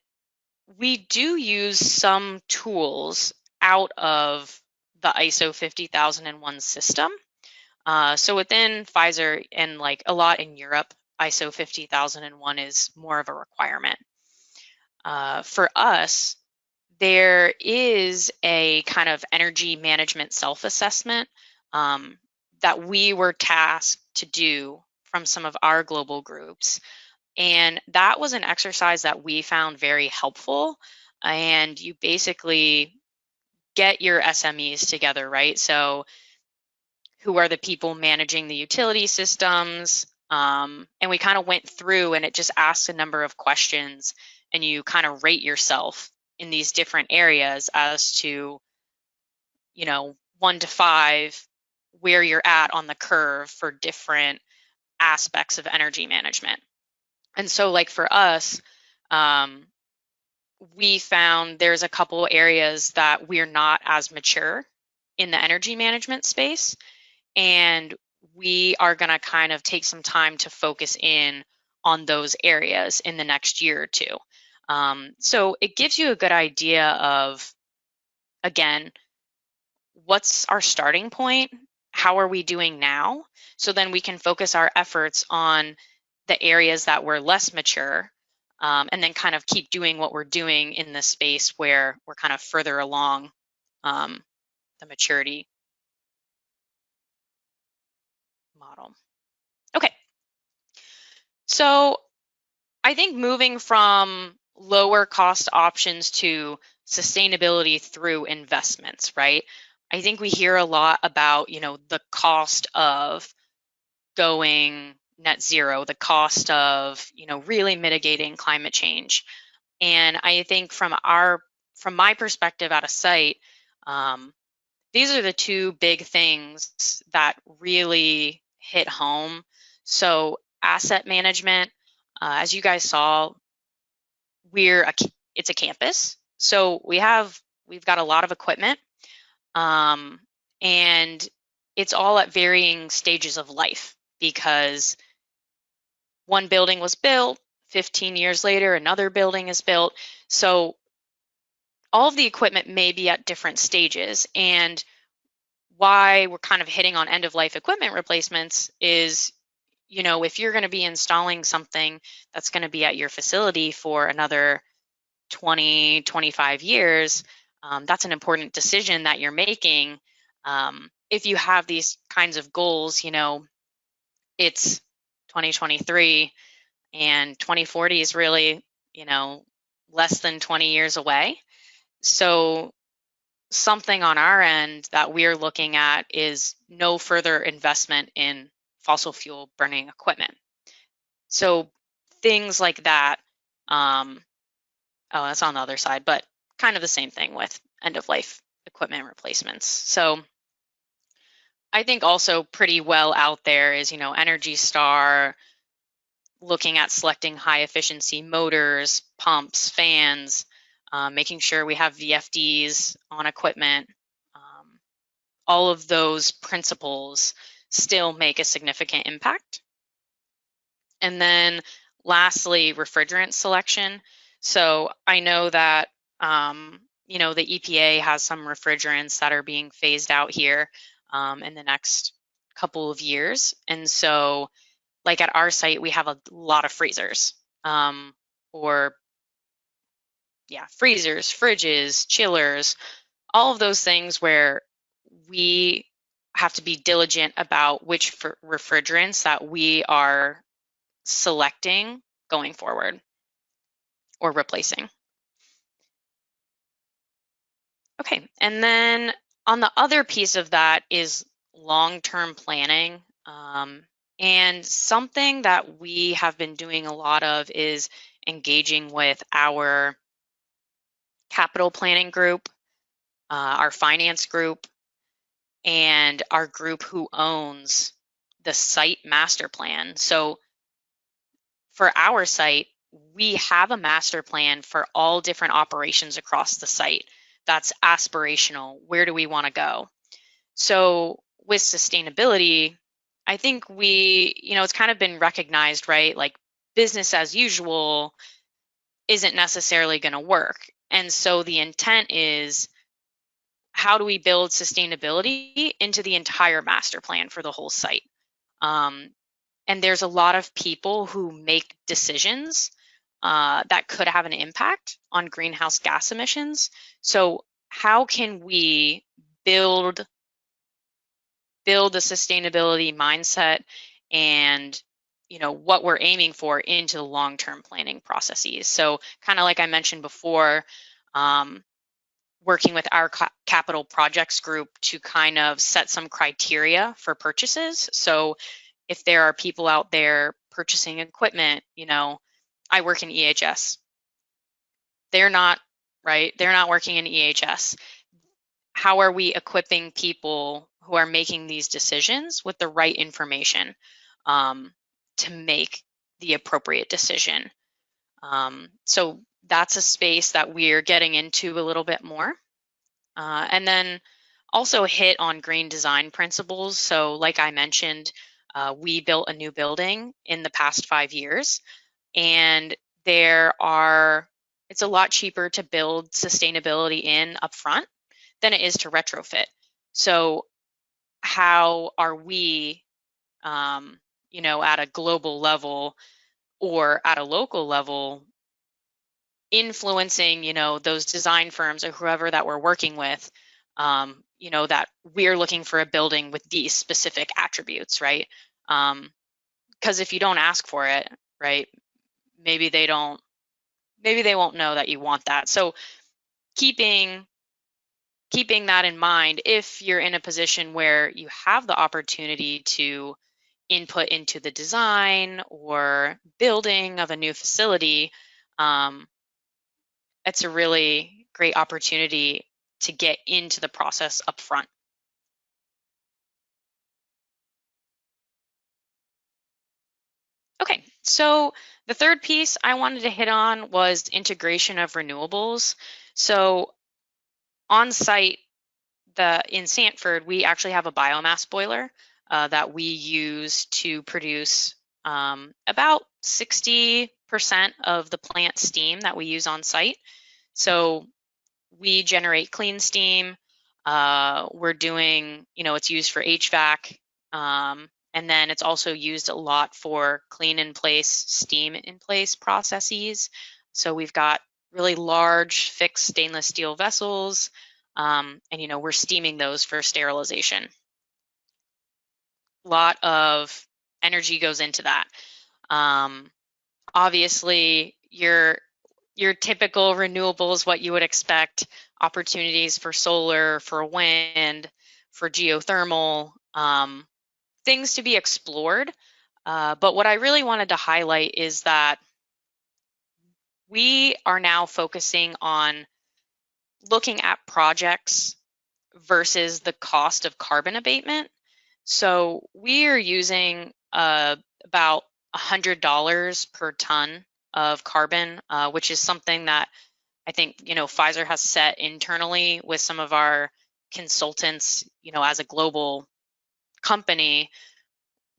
we do use some tools out of the ISO 50001 system. So within Pfizer and like a lot in Europe, ISO 50001 is more of a requirement. For us, there is a kind of energy management self-assessment that we were tasked to do from some of our global groups. And that was an exercise that we found very helpful. And you basically get your SMEs together, right? So who are the people managing the utility systems? And we kind of went through and it just asks a number of questions and you kind of rate yourself in these different areas as to, 1 to 5, where you're at on the curve for different aspects of energy management. And so like for us, we found there's a couple areas that we're not as mature in the energy management space. And we are going to kind of take some time to focus in on those areas in the next year or two. So it gives you a good idea of, again, what's our starting point? How are we doing now? So then we can focus our efforts on the areas that we're less mature, and then kind of keep doing what we're doing in the space where we're kind of further along the maturity model. Okay. So I think moving from lower cost options to sustainability through investments, right? I think we hear a lot about, the cost of going net zero, the cost of, really mitigating climate change. And I think from my perspective at a site, these are the two big things that really hit home. So asset management, as you guys saw, it's a campus. So we've got a lot of equipment, and it's all at varying stages of life because one building was built, 15 years later, another building is built. So all of the equipment may be at different stages. And why we're kind of hitting on end of life equipment replacements is, if you're going to be installing something that's going to be at your facility for another 20, 25 years, that's an important decision that you're making. If you have these kinds of goals, it's 2023 and 2040 is really, less than 20 years away. So something on our end that we're looking at is no further investment in fossil fuel burning equipment. So things like that, that's on the other side, but kind of the same thing with end of life equipment replacements. So I think also pretty well out there is, Energy Star, looking at selecting high efficiency motors, pumps, fans, making sure we have VFDs on equipment. All of those principles still make a significant impact. And then lastly, refrigerant selection. So I know that, you know, the EPA has some refrigerants that are being phased out here in the next couple of years. And so, like at our site, we have a lot of freezers, freezers, fridges, chillers, all of those things where we have to be diligent about which refrigerants that we are selecting going forward or replacing. Okay, and then on the other piece of that is long-term planning. And something that we have been doing a lot of is engaging with our capital planning group, our finance group, and our group who owns the site master plan. So for our site, we have a master plan for all different operations across the site. That's aspirational. Where do we want to go? So with sustainability, I think it's kind of been recognized, right? Like business as usual isn't necessarily going to work. And so the intent is, how do we build sustainability into the entire master plan for the whole site? And there's a lot of people who make decisions that could have an impact on greenhouse gas emissions. So how can we build a sustainability mindset and what we're aiming for into the long-term planning processes? So kind of like I mentioned before, working with our capital projects group to kind of set some criteria for purchases. So if there are people out there purchasing equipment, I work in EHS. They're not, right? They're not working in EHS. How are we equipping people who are making these decisions with the right information to make the appropriate decision? So that's a space that we're getting into a little bit more. And then also hit on green design principles. So like I mentioned, we built a new building in the past 5 years, and it's a lot cheaper to build sustainability in upfront than it is to retrofit. So how are we, at a global level or at a local level, influencing, those design firms or whoever that we're working with, that we're looking for a building with these specific attributes, right? Because if you don't ask for it, right, maybe they won't know that you want that. So keeping that in mind, if you're in a position where you have the opportunity to input into the design or building of a new facility, it's a really great opportunity to get into the process up front. Okay, so the third piece I wanted to hit on was integration of renewables. So on site, in Sanford, we actually have a biomass boiler that we use to produce about 60% of the plant steam that we use on site. So we generate clean steam. We're doing, it's used for HVAC. And then it's also used a lot for clean in place, steam in place processes. So we've got really large fixed stainless steel vessels. And, we're steaming those for sterilization. A lot of energy goes into that. Obviously, your typical renewables, what you would expect, opportunities for solar, for wind, for geothermal, things to be explored. But what I really wanted to highlight is that we are now focusing on looking at projects versus the cost of carbon abatement. So we are using about $100 per ton of carbon, which is something that I think, Pfizer has set internally with some of our consultants, as a global company,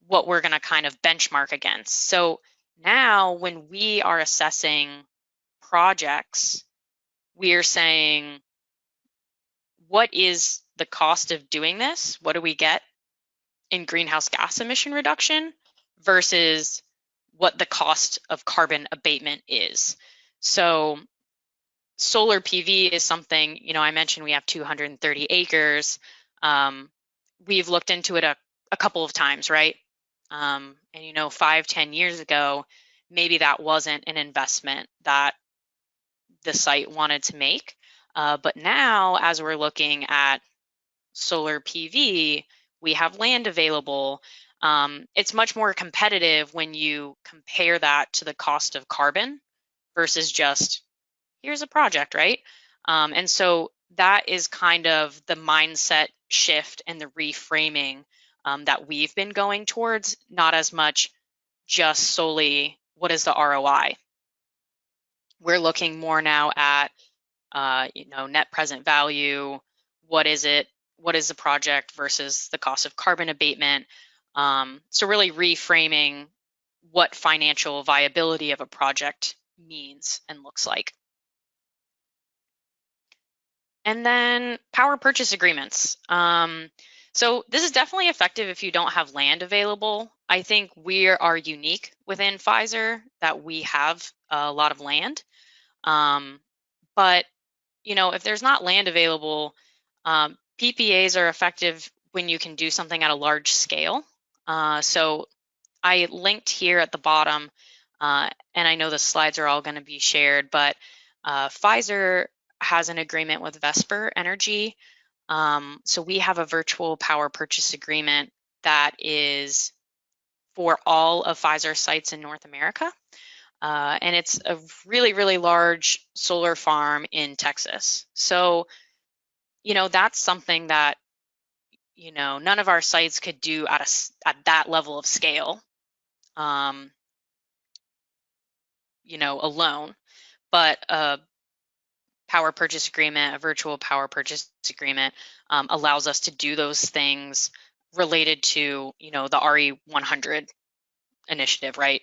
what we're going to kind of benchmark against. So now when we are assessing projects, we are saying, what is the cost of doing this? What do we get in greenhouse gas emission reduction versus what the cost of carbon abatement is? So solar PV is something, I mentioned we have 230 acres. We've looked into it a couple of times, right? And 5-10 years ago, maybe that wasn't an investment that the site wanted to make. But now, as we're looking at solar PV, we have land available. It's much more competitive when you compare that to the cost of carbon versus just, here's a project, right? And so that is kind of the mindset shift and the reframing that we've been going towards, not as much just solely what is the ROI. We're looking more now at net present value. What is it? What is the project versus the cost of carbon abatement? So really reframing what financial viability of a project means and looks like. And then power purchase agreements. So this is definitely effective if you don't have land available. I think we are unique within Pfizer that we have a lot of land. But if there's not land available, PPAs are effective when you can do something at a large scale. So I linked here at the bottom, and I know the slides are all going to be shared, but Pfizer has an agreement with Vesper Energy. So we have a virtual power purchase agreement that is for all of Pfizer sites in North America. And it's a really, really large solar farm in Texas. So, that's something that, none of our sites could do at that level of scale, alone. But a power purchase agreement, a virtual power purchase agreement, allows us to do those things related to, the RE100 initiative, right?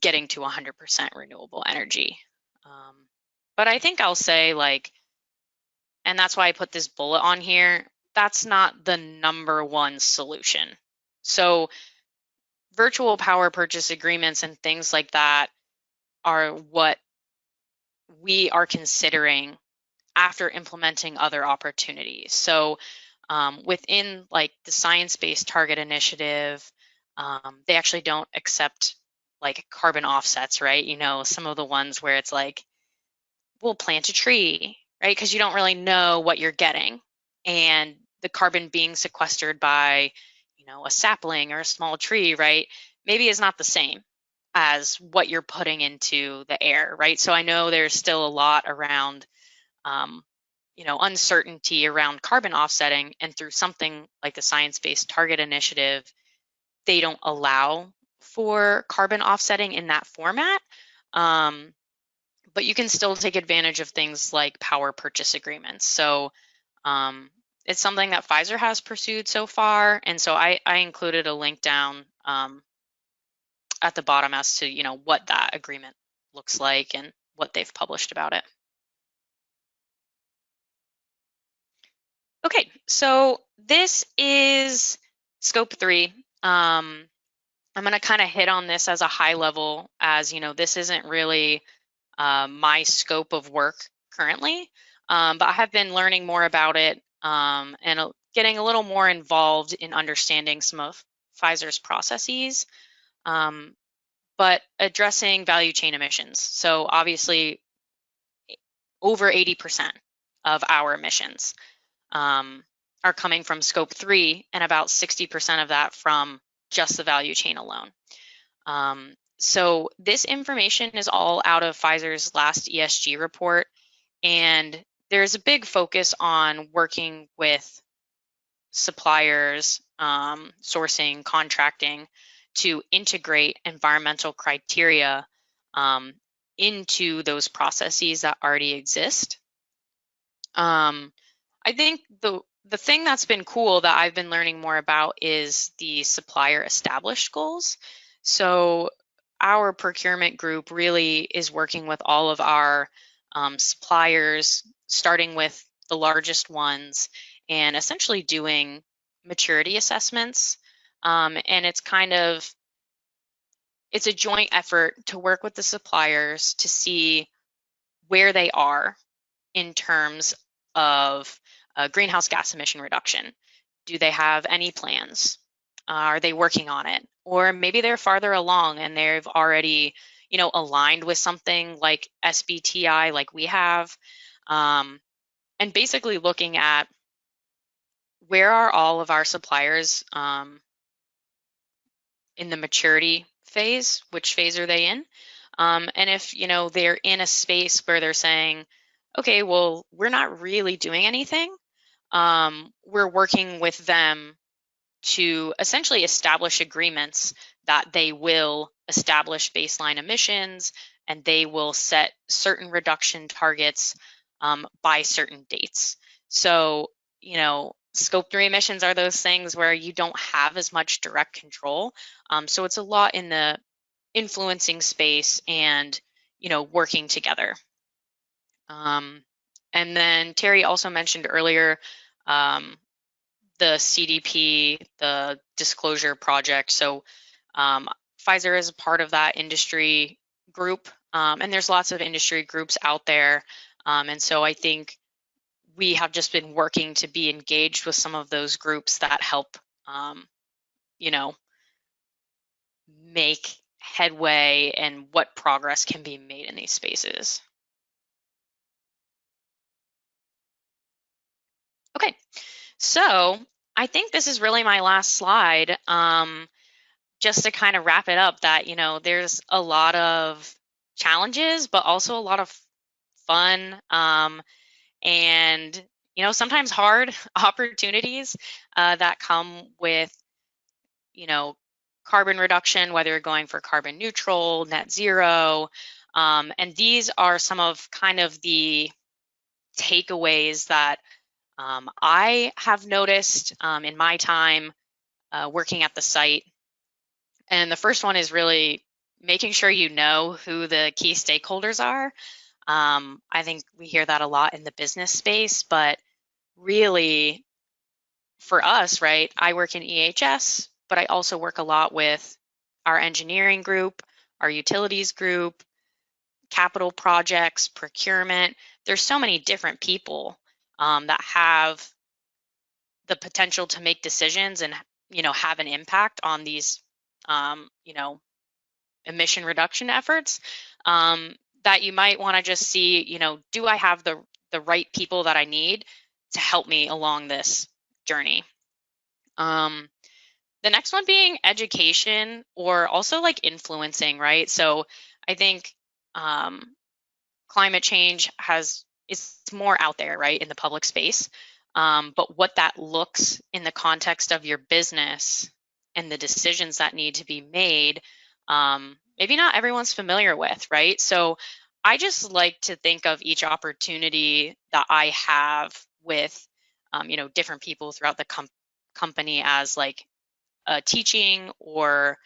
Getting to 100% renewable energy. But I think I'll say, and that's why I put this bullet on here, that's not the number one solution. So virtual power purchase agreements and things like that are what we are considering after implementing other opportunities. So within the Science-Based Target Initiative, they actually don't accept carbon offsets, right? Some of the ones where it's we'll plant a tree, right? Because you don't really know what you're getting. And the carbon being sequestered by, a sapling or a small tree, right? Maybe is not the same as what you're putting into the air, right? So I know there's still a lot around, uncertainty around carbon offsetting, and through something like the Science-Based Target Initiative, they don't allow for carbon offsetting in that format. But you can still take advantage of things like power purchase agreements. So it's something that Pfizer has pursued so far. And so I included a link down at the bottom as to, what that agreement looks like and what they've published about it. Okay, so this is scope 3. I'm going to kind of hit on this as a high level, as this isn't really my scope of work currently, but I have been learning more about it and getting a little more involved in understanding some of Pfizer's processes, but addressing value chain emissions. So obviously, over 80% of our emissions are coming from scope 3, and about 60% of that from just the value chain alone. So this information is all out of Pfizer's last ESG report, and there's a big focus on working with suppliers, sourcing, contracting to integrate environmental criteria into those processes that already exist. I think the thing that's been cool that I've been learning more about is the supplier established goals. So our procurement group really is working with all of our suppliers, starting with the largest ones, and essentially doing maturity assessments. And it's a joint effort to work with the suppliers to see where they are in terms of greenhouse gas emission reduction. Do they have any plans? Are they working on it? Or maybe they're farther along and they've already, aligned with something like SBTI, like we have, and basically looking at where are all of our suppliers in the maturity phase, which phase are they in? And if, they're in a space where they're saying, okay, well, we're not really doing anything, we're working with them to essentially establish agreements that they will establish baseline emissions and they will set certain reduction targets by certain dates. So, Scope 3 emissions are those things where you don't have as much direct control. So it's a lot in the influencing space and, working together. And then Terry also mentioned earlier the CDP, the disclosure project. So Pfizer is a part of that industry group, and there's lots of industry groups out there. And so I think we have just been working to be engaged with some of those groups that help, make headway and what progress can be made in these spaces. Okay, so I think this is really my last slide. Just to kind of wrap it up, that, there's a lot of challenges, but also a lot of fun, and, sometimes hard opportunities that come with, carbon reduction, whether you're going for carbon neutral, net zero. And these are some of kind of the takeaways that I have noticed in my time working at the site. And the first one is really making sure you know who the key stakeholders are. I think we hear that a lot in the business space, but really for us, right, I work in EHS, but I also work a lot with our engineering group, our utilities group, capital projects, procurement. There's so many different people that have the potential to make decisions and, have an impact on these, emission reduction efforts, that you might want to just see, do I have the right people that I need to help me along this journey? The next one being education, or also like influencing, right? So I think climate change it's more out there, right, in the public space. But what that looks in the context of your business and the decisions that need to be made, maybe not everyone's familiar with, right? So I just like to think of each opportunity that I have with, different people throughout the company as like a teaching or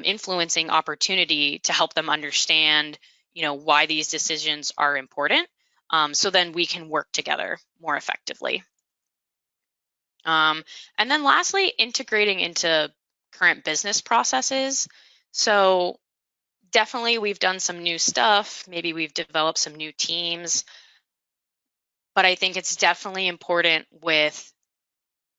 influencing opportunity to help them understand, why these decisions are important. So then we can work together more effectively. And then lastly, integrating into current business processes. So definitely we've done some new stuff. Maybe we've developed some new teams. But I think it's definitely important with,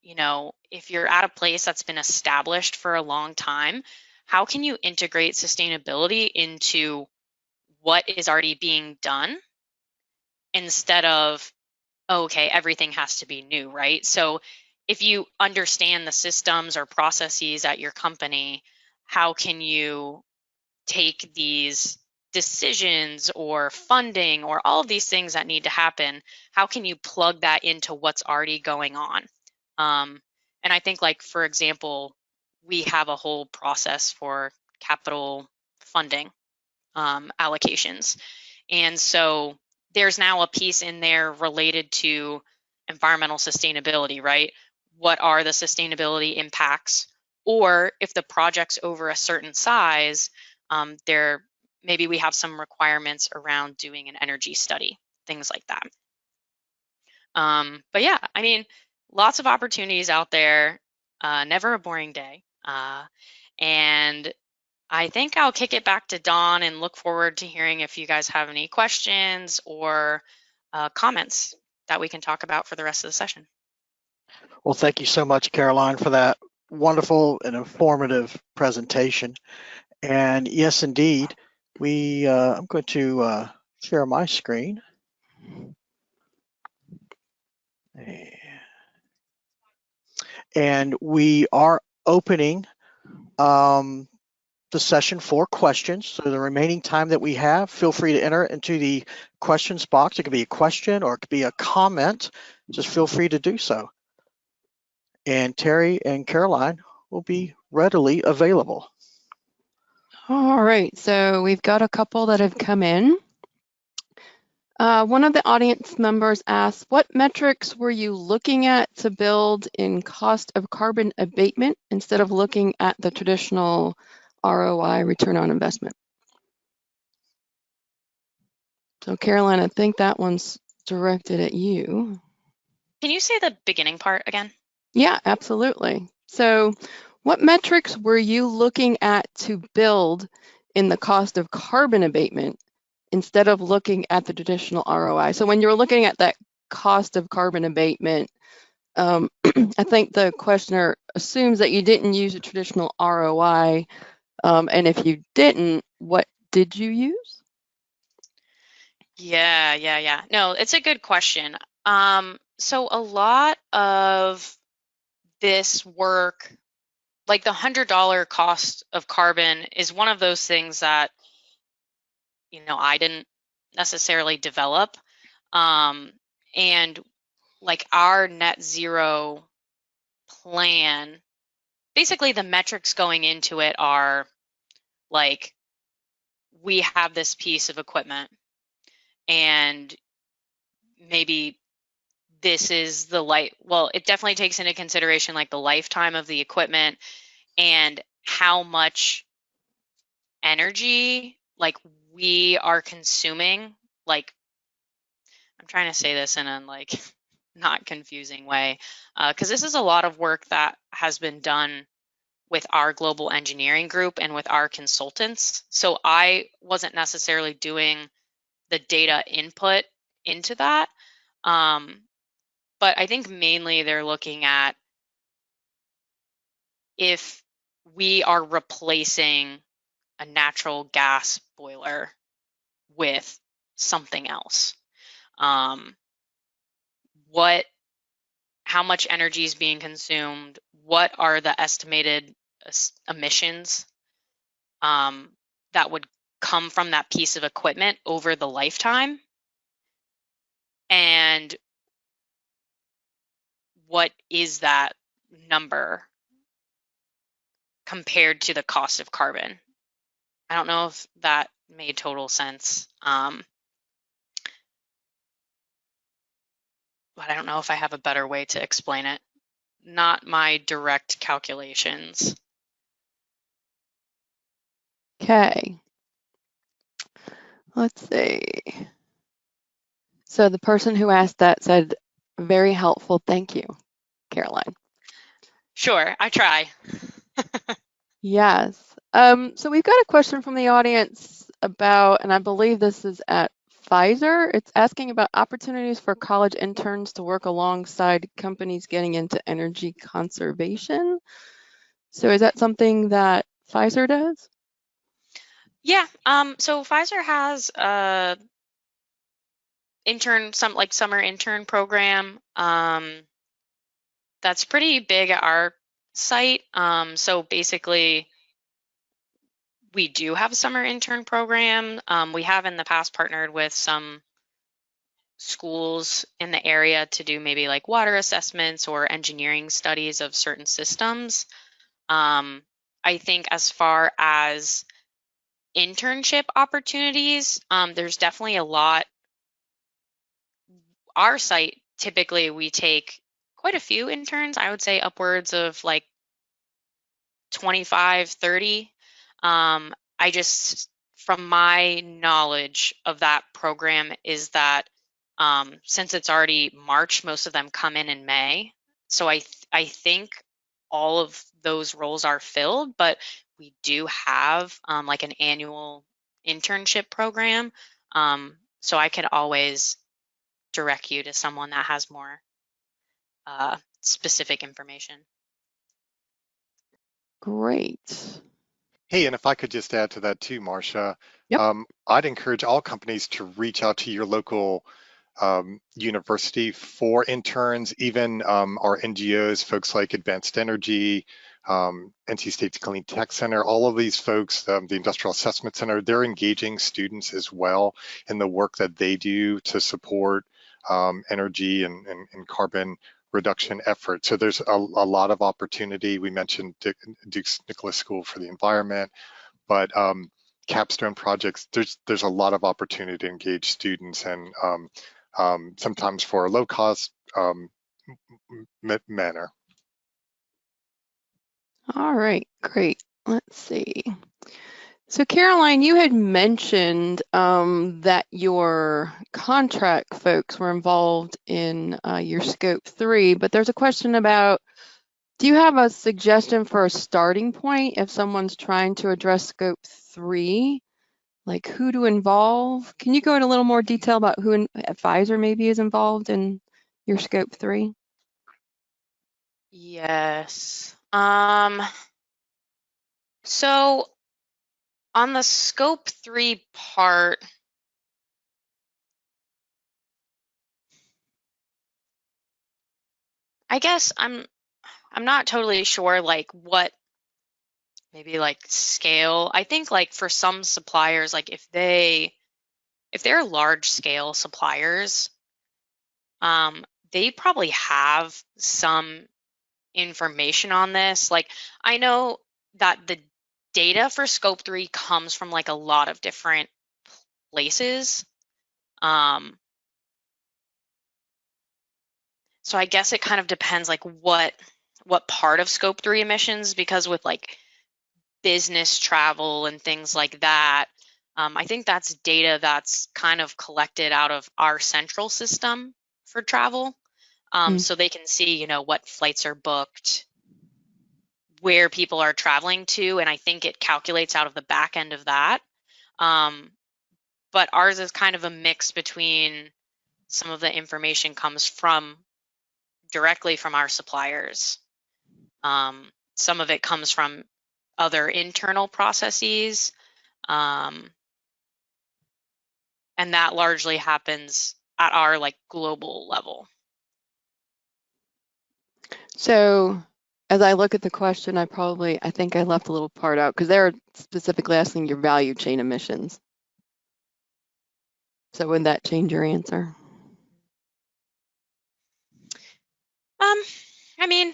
if you're at a place that's been established for a long time, how can you integrate sustainability into what is already being done instead of, okay, everything has to be new, right? So if you understand the systems or processes at your company, how can you take these decisions or funding or all of these things that need to happen, how can you plug that into what's already going on? And I think, like, for example, we have a whole process for capital funding. allocations. And so there's now a piece in there related to environmental sustainability, right? What are the sustainability impacts? Or if the project's over a certain size, maybe we have some requirements around doing an energy study, things like that. But yeah, I mean, lots of opportunities out there, never a boring day. And I think I'll kick it back to Dawn and look forward to hearing if you guys have any questions or comments that we can talk about for the rest of the session. Well, thank you so much, Caroline, for that wonderful and informative presentation. And yes, indeed, I'm going to share my screen. And we are opening the session for questions. So the remaining time that we have, feel free to enter into the questions box. It could be a question or it could be a comment. Just feel free to do so. And Terry and Caroline will be readily available. All right, so we've got a couple that have come in. One of the audience members asked, what metrics were you looking at to build in cost of carbon abatement instead of looking at the traditional ROI, return on investment? So Caroline, I think that one's directed at you. Can you say the beginning part again? Yeah, absolutely. So what metrics were you looking at to build in the cost of carbon abatement instead of looking at the traditional ROI? So when you're looking at that cost of carbon abatement, I think the questioner assumes that you didn't use a traditional ROI. And if you didn't, what did you use? Yeah. No, it's a good question. So a lot of this work, like the $100 cost of carbon, is one of those things that, I didn't necessarily develop. And like our net zero plan, basically the metrics going into it are like, we have this piece of equipment and maybe this is the it definitely takes into consideration like the lifetime of the equipment and how much energy like we are consuming. Like, I'm trying to say this in a like not confusing way, because this is a lot of work that has been done with our global engineering group and with our consultants. So I wasn't necessarily doing the data input into that. But I think mainly they're looking at if we are replacing a natural gas boiler with something else. How much energy is being consumed? What are the estimated emissions that would come from that piece of equipment over the lifetime? And what is that number compared to the cost of carbon? I don't know if that made total sense. But I don't know if I have a better way to explain it. Not my direct calculations. Okay. Let's see. So the person who asked that said, very helpful. Thank you, Caroline. Sure, I try. Yes. So we've got a question from the audience about, and I believe this is at Pfizer. It's asking about opportunities for college interns to work alongside companies getting into energy conservation. So is that something that Pfizer does? Yeah. So Pfizer has a summer intern program. That's pretty big at our site. So basically, we do have a summer intern program. We have in the past partnered with some schools in the area to do maybe like water assessments or engineering studies of certain systems. I think as far as internship opportunities, there's definitely a lot. Our site, typically we take quite a few interns, I would say upwards of like 25, 30. I just, from my knowledge of that program is that since it's already March, most of them come in May. So I think all of those roles are filled, but we do have like an annual internship program. So I could always direct you to someone that has more specific information. Great. Hey, and if I could just add to that too, Marcia, Yep. I'd encourage all companies to reach out to your local university for interns, even our NGOs, folks like Advanced Energy, NC State's Clean Tech Center, all of these folks, the Industrial Assessment Center, they're engaging students as well in the work that they do to support energy and carbon reduction efforts. So there's a lot of opportunity. We mentioned Duke's Nicholas School for the Environment, but capstone projects, there's a lot of opportunity to engage students, and sometimes for a low cost manner. All right, great. Let's see. So Caroline, you had mentioned that your contract folks were involved in your scope 3, but there's a question about, do you have a suggestion for a starting point if someone's trying to address scope 3? Like who to involve? Can you go into a little more detail about who advisor maybe is involved in your scope 3? Yes. So on the scope 3 part, I guess I'm not totally sure like what maybe like scale. I think like for some suppliers, like if they're large scale suppliers, they probably have some information on this. Like I know that the data for scope 3 comes from like a lot of different places. So I guess it kind of depends like what part of scope 3 emissions, because with like business travel and things like that, I think that's data that's kind of collected out of our central system for travel. So they can see, you know, what flights are booked, where people are traveling to, and I think it calculates out of the back end of that. But ours is kind of a mix between some of the information comes from directly from our suppliers. Some of it comes from other internal processes, and that largely happens at our like global level. So as I look at the question, I think I left a little part out because they're specifically asking your value chain emissions. So would that change your answer? I mean,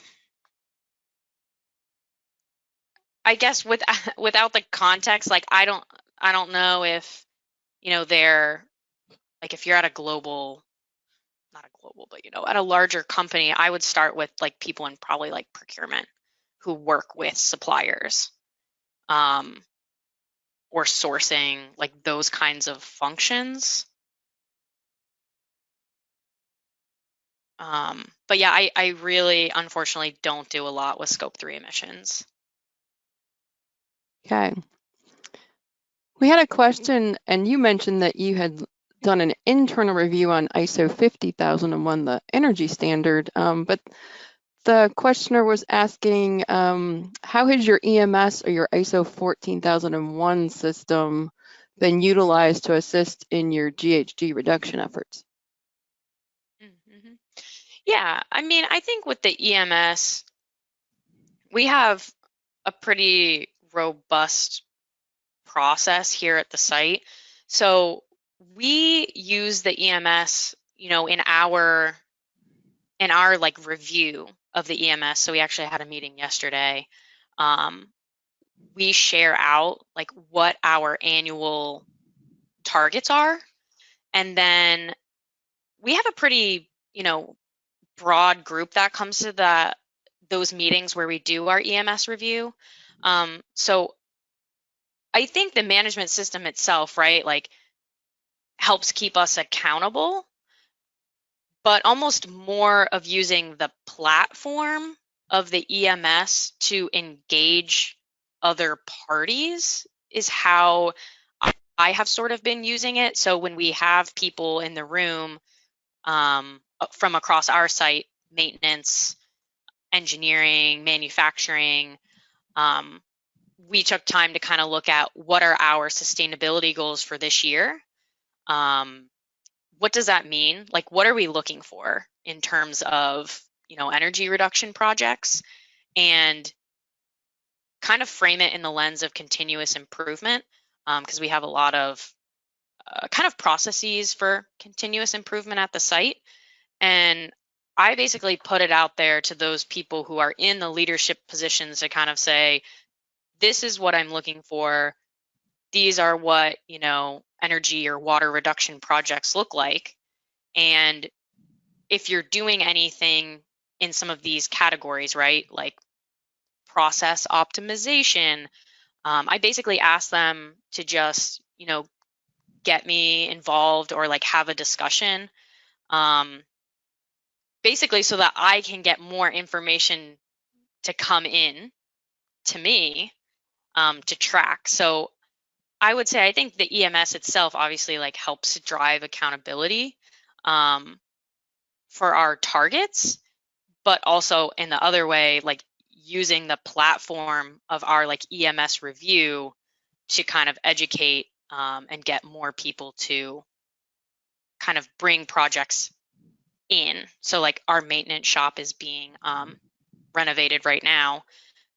I guess without the context, like I don't know if, you know, they're like, if you're at a global, not a global, but you know, at a larger company, I would start with like people in probably like procurement who work with suppliers, or sourcing, like those kinds of functions. But yeah, I really unfortunately don't do a lot with scope 3 emissions. Okay. We had a question, and you mentioned that you had done an internal review on ISO 50001, the energy standard, but the questioner was asking, how has your EMS or your ISO 14001 system been utilized to assist in your GHG reduction efforts? Mm-hmm. Yeah, I mean, I think with the EMS, we have a pretty robust process here at the site. So we use the EMS, you know, in our like review of the EMS. So we actually had a meeting yesterday we share out like what our annual targets are. And then we have a pretty, broad group that comes to those meetings where we do our EMS review. So I think the management system itself, right, like helps keep us accountable, but almost more of using the platform of the EMS to engage other parties is how I have sort of been using it. So when we have people in the room from across our site, maintenance, engineering, manufacturing, we took time to kind of look at what are our sustainability goals for this year. What does that mean? Like, what are we looking for in terms of, energy reduction projects, and kind of frame it in the lens of continuous improvement, because we have a lot of kind of processes for continuous improvement at the site. And I basically put it out there to those people who are in the leadership positions to kind of say, this is what I'm looking for. These are what, energy or water reduction projects look like. And if you're doing anything in some of these categories, right, like process optimization, I basically ask them to just, get me involved or like have a discussion, basically so that I can get more information to come in to me to track. So I would say I think the EMS itself obviously like helps drive accountability for our targets, but also in the other way, like using the platform of our like EMS review to kind of educate and get more people to kind of bring projects in. So like our maintenance shop is being renovated right now,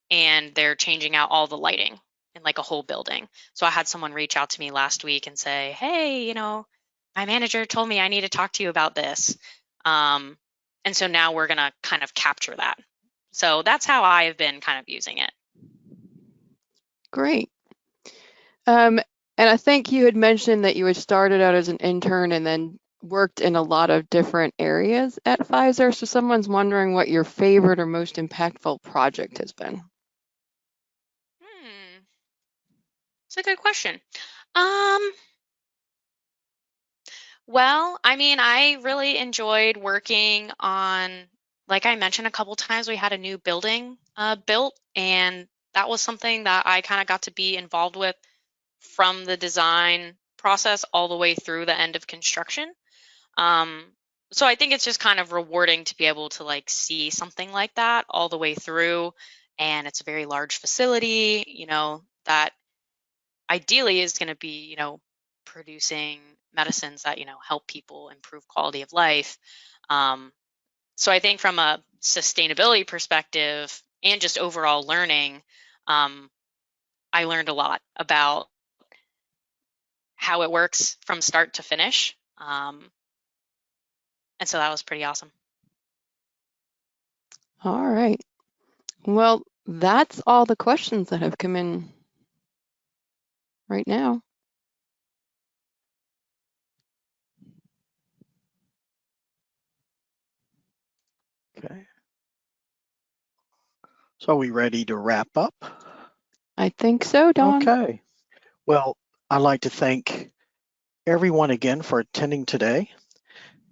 and they're changing out all the lighting in like a whole building. So I had someone reach out to me last week and say, hey, my manager told me I need to talk to you about this. And so now we're going to kind of capture that. So that's how I have been kind of using it. Great. And I think you had mentioned that you had started out as an intern and then worked in a lot of different areas at Pfizer. So someone's wondering what your favorite or most impactful project has been. It's a good question. Well, I mean, I really enjoyed working on, like I mentioned a couple times, we had a new building built, and that was something that I kind of got to be involved with from the design process all the way through the end of construction. So I think it's just kind of rewarding to be able to like see something like that all the way through. And it's a very large facility, that ideally is going to be, producing medicines that, help people improve quality of life. So I think from a sustainability perspective and just overall learning, I learned a lot about how it works from start to finish. And so that was pretty awesome. All right. Well, that's all the questions that have come in right now. Okay. So are we ready to wrap up? I think so, Dawn. Okay. Well, I'd like to thank everyone again for attending today.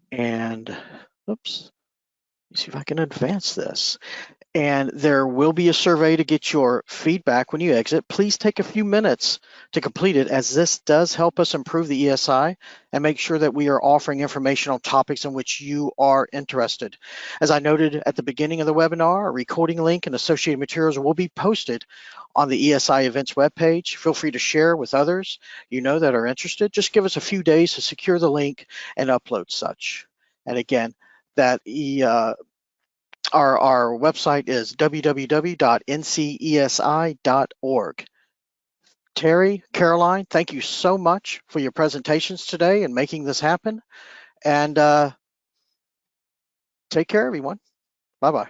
And oops, let me see if I can advance this. And there will be a survey to get your feedback when you exit. Please take a few minutes to complete it, as this does help us improve the ESI and make sure that we are offering information on topics in which you are interested. As I noted at the beginning of the webinar, a recording link and associated materials will be posted on the ESI events webpage. Feel free to share with others that are interested. Just give us a few days to secure the link and upload such. And again, that our website is www.ncesi.org. Terry, Caroline, thank you so much for your presentations today and making this happen. And take care, everyone. Bye-bye.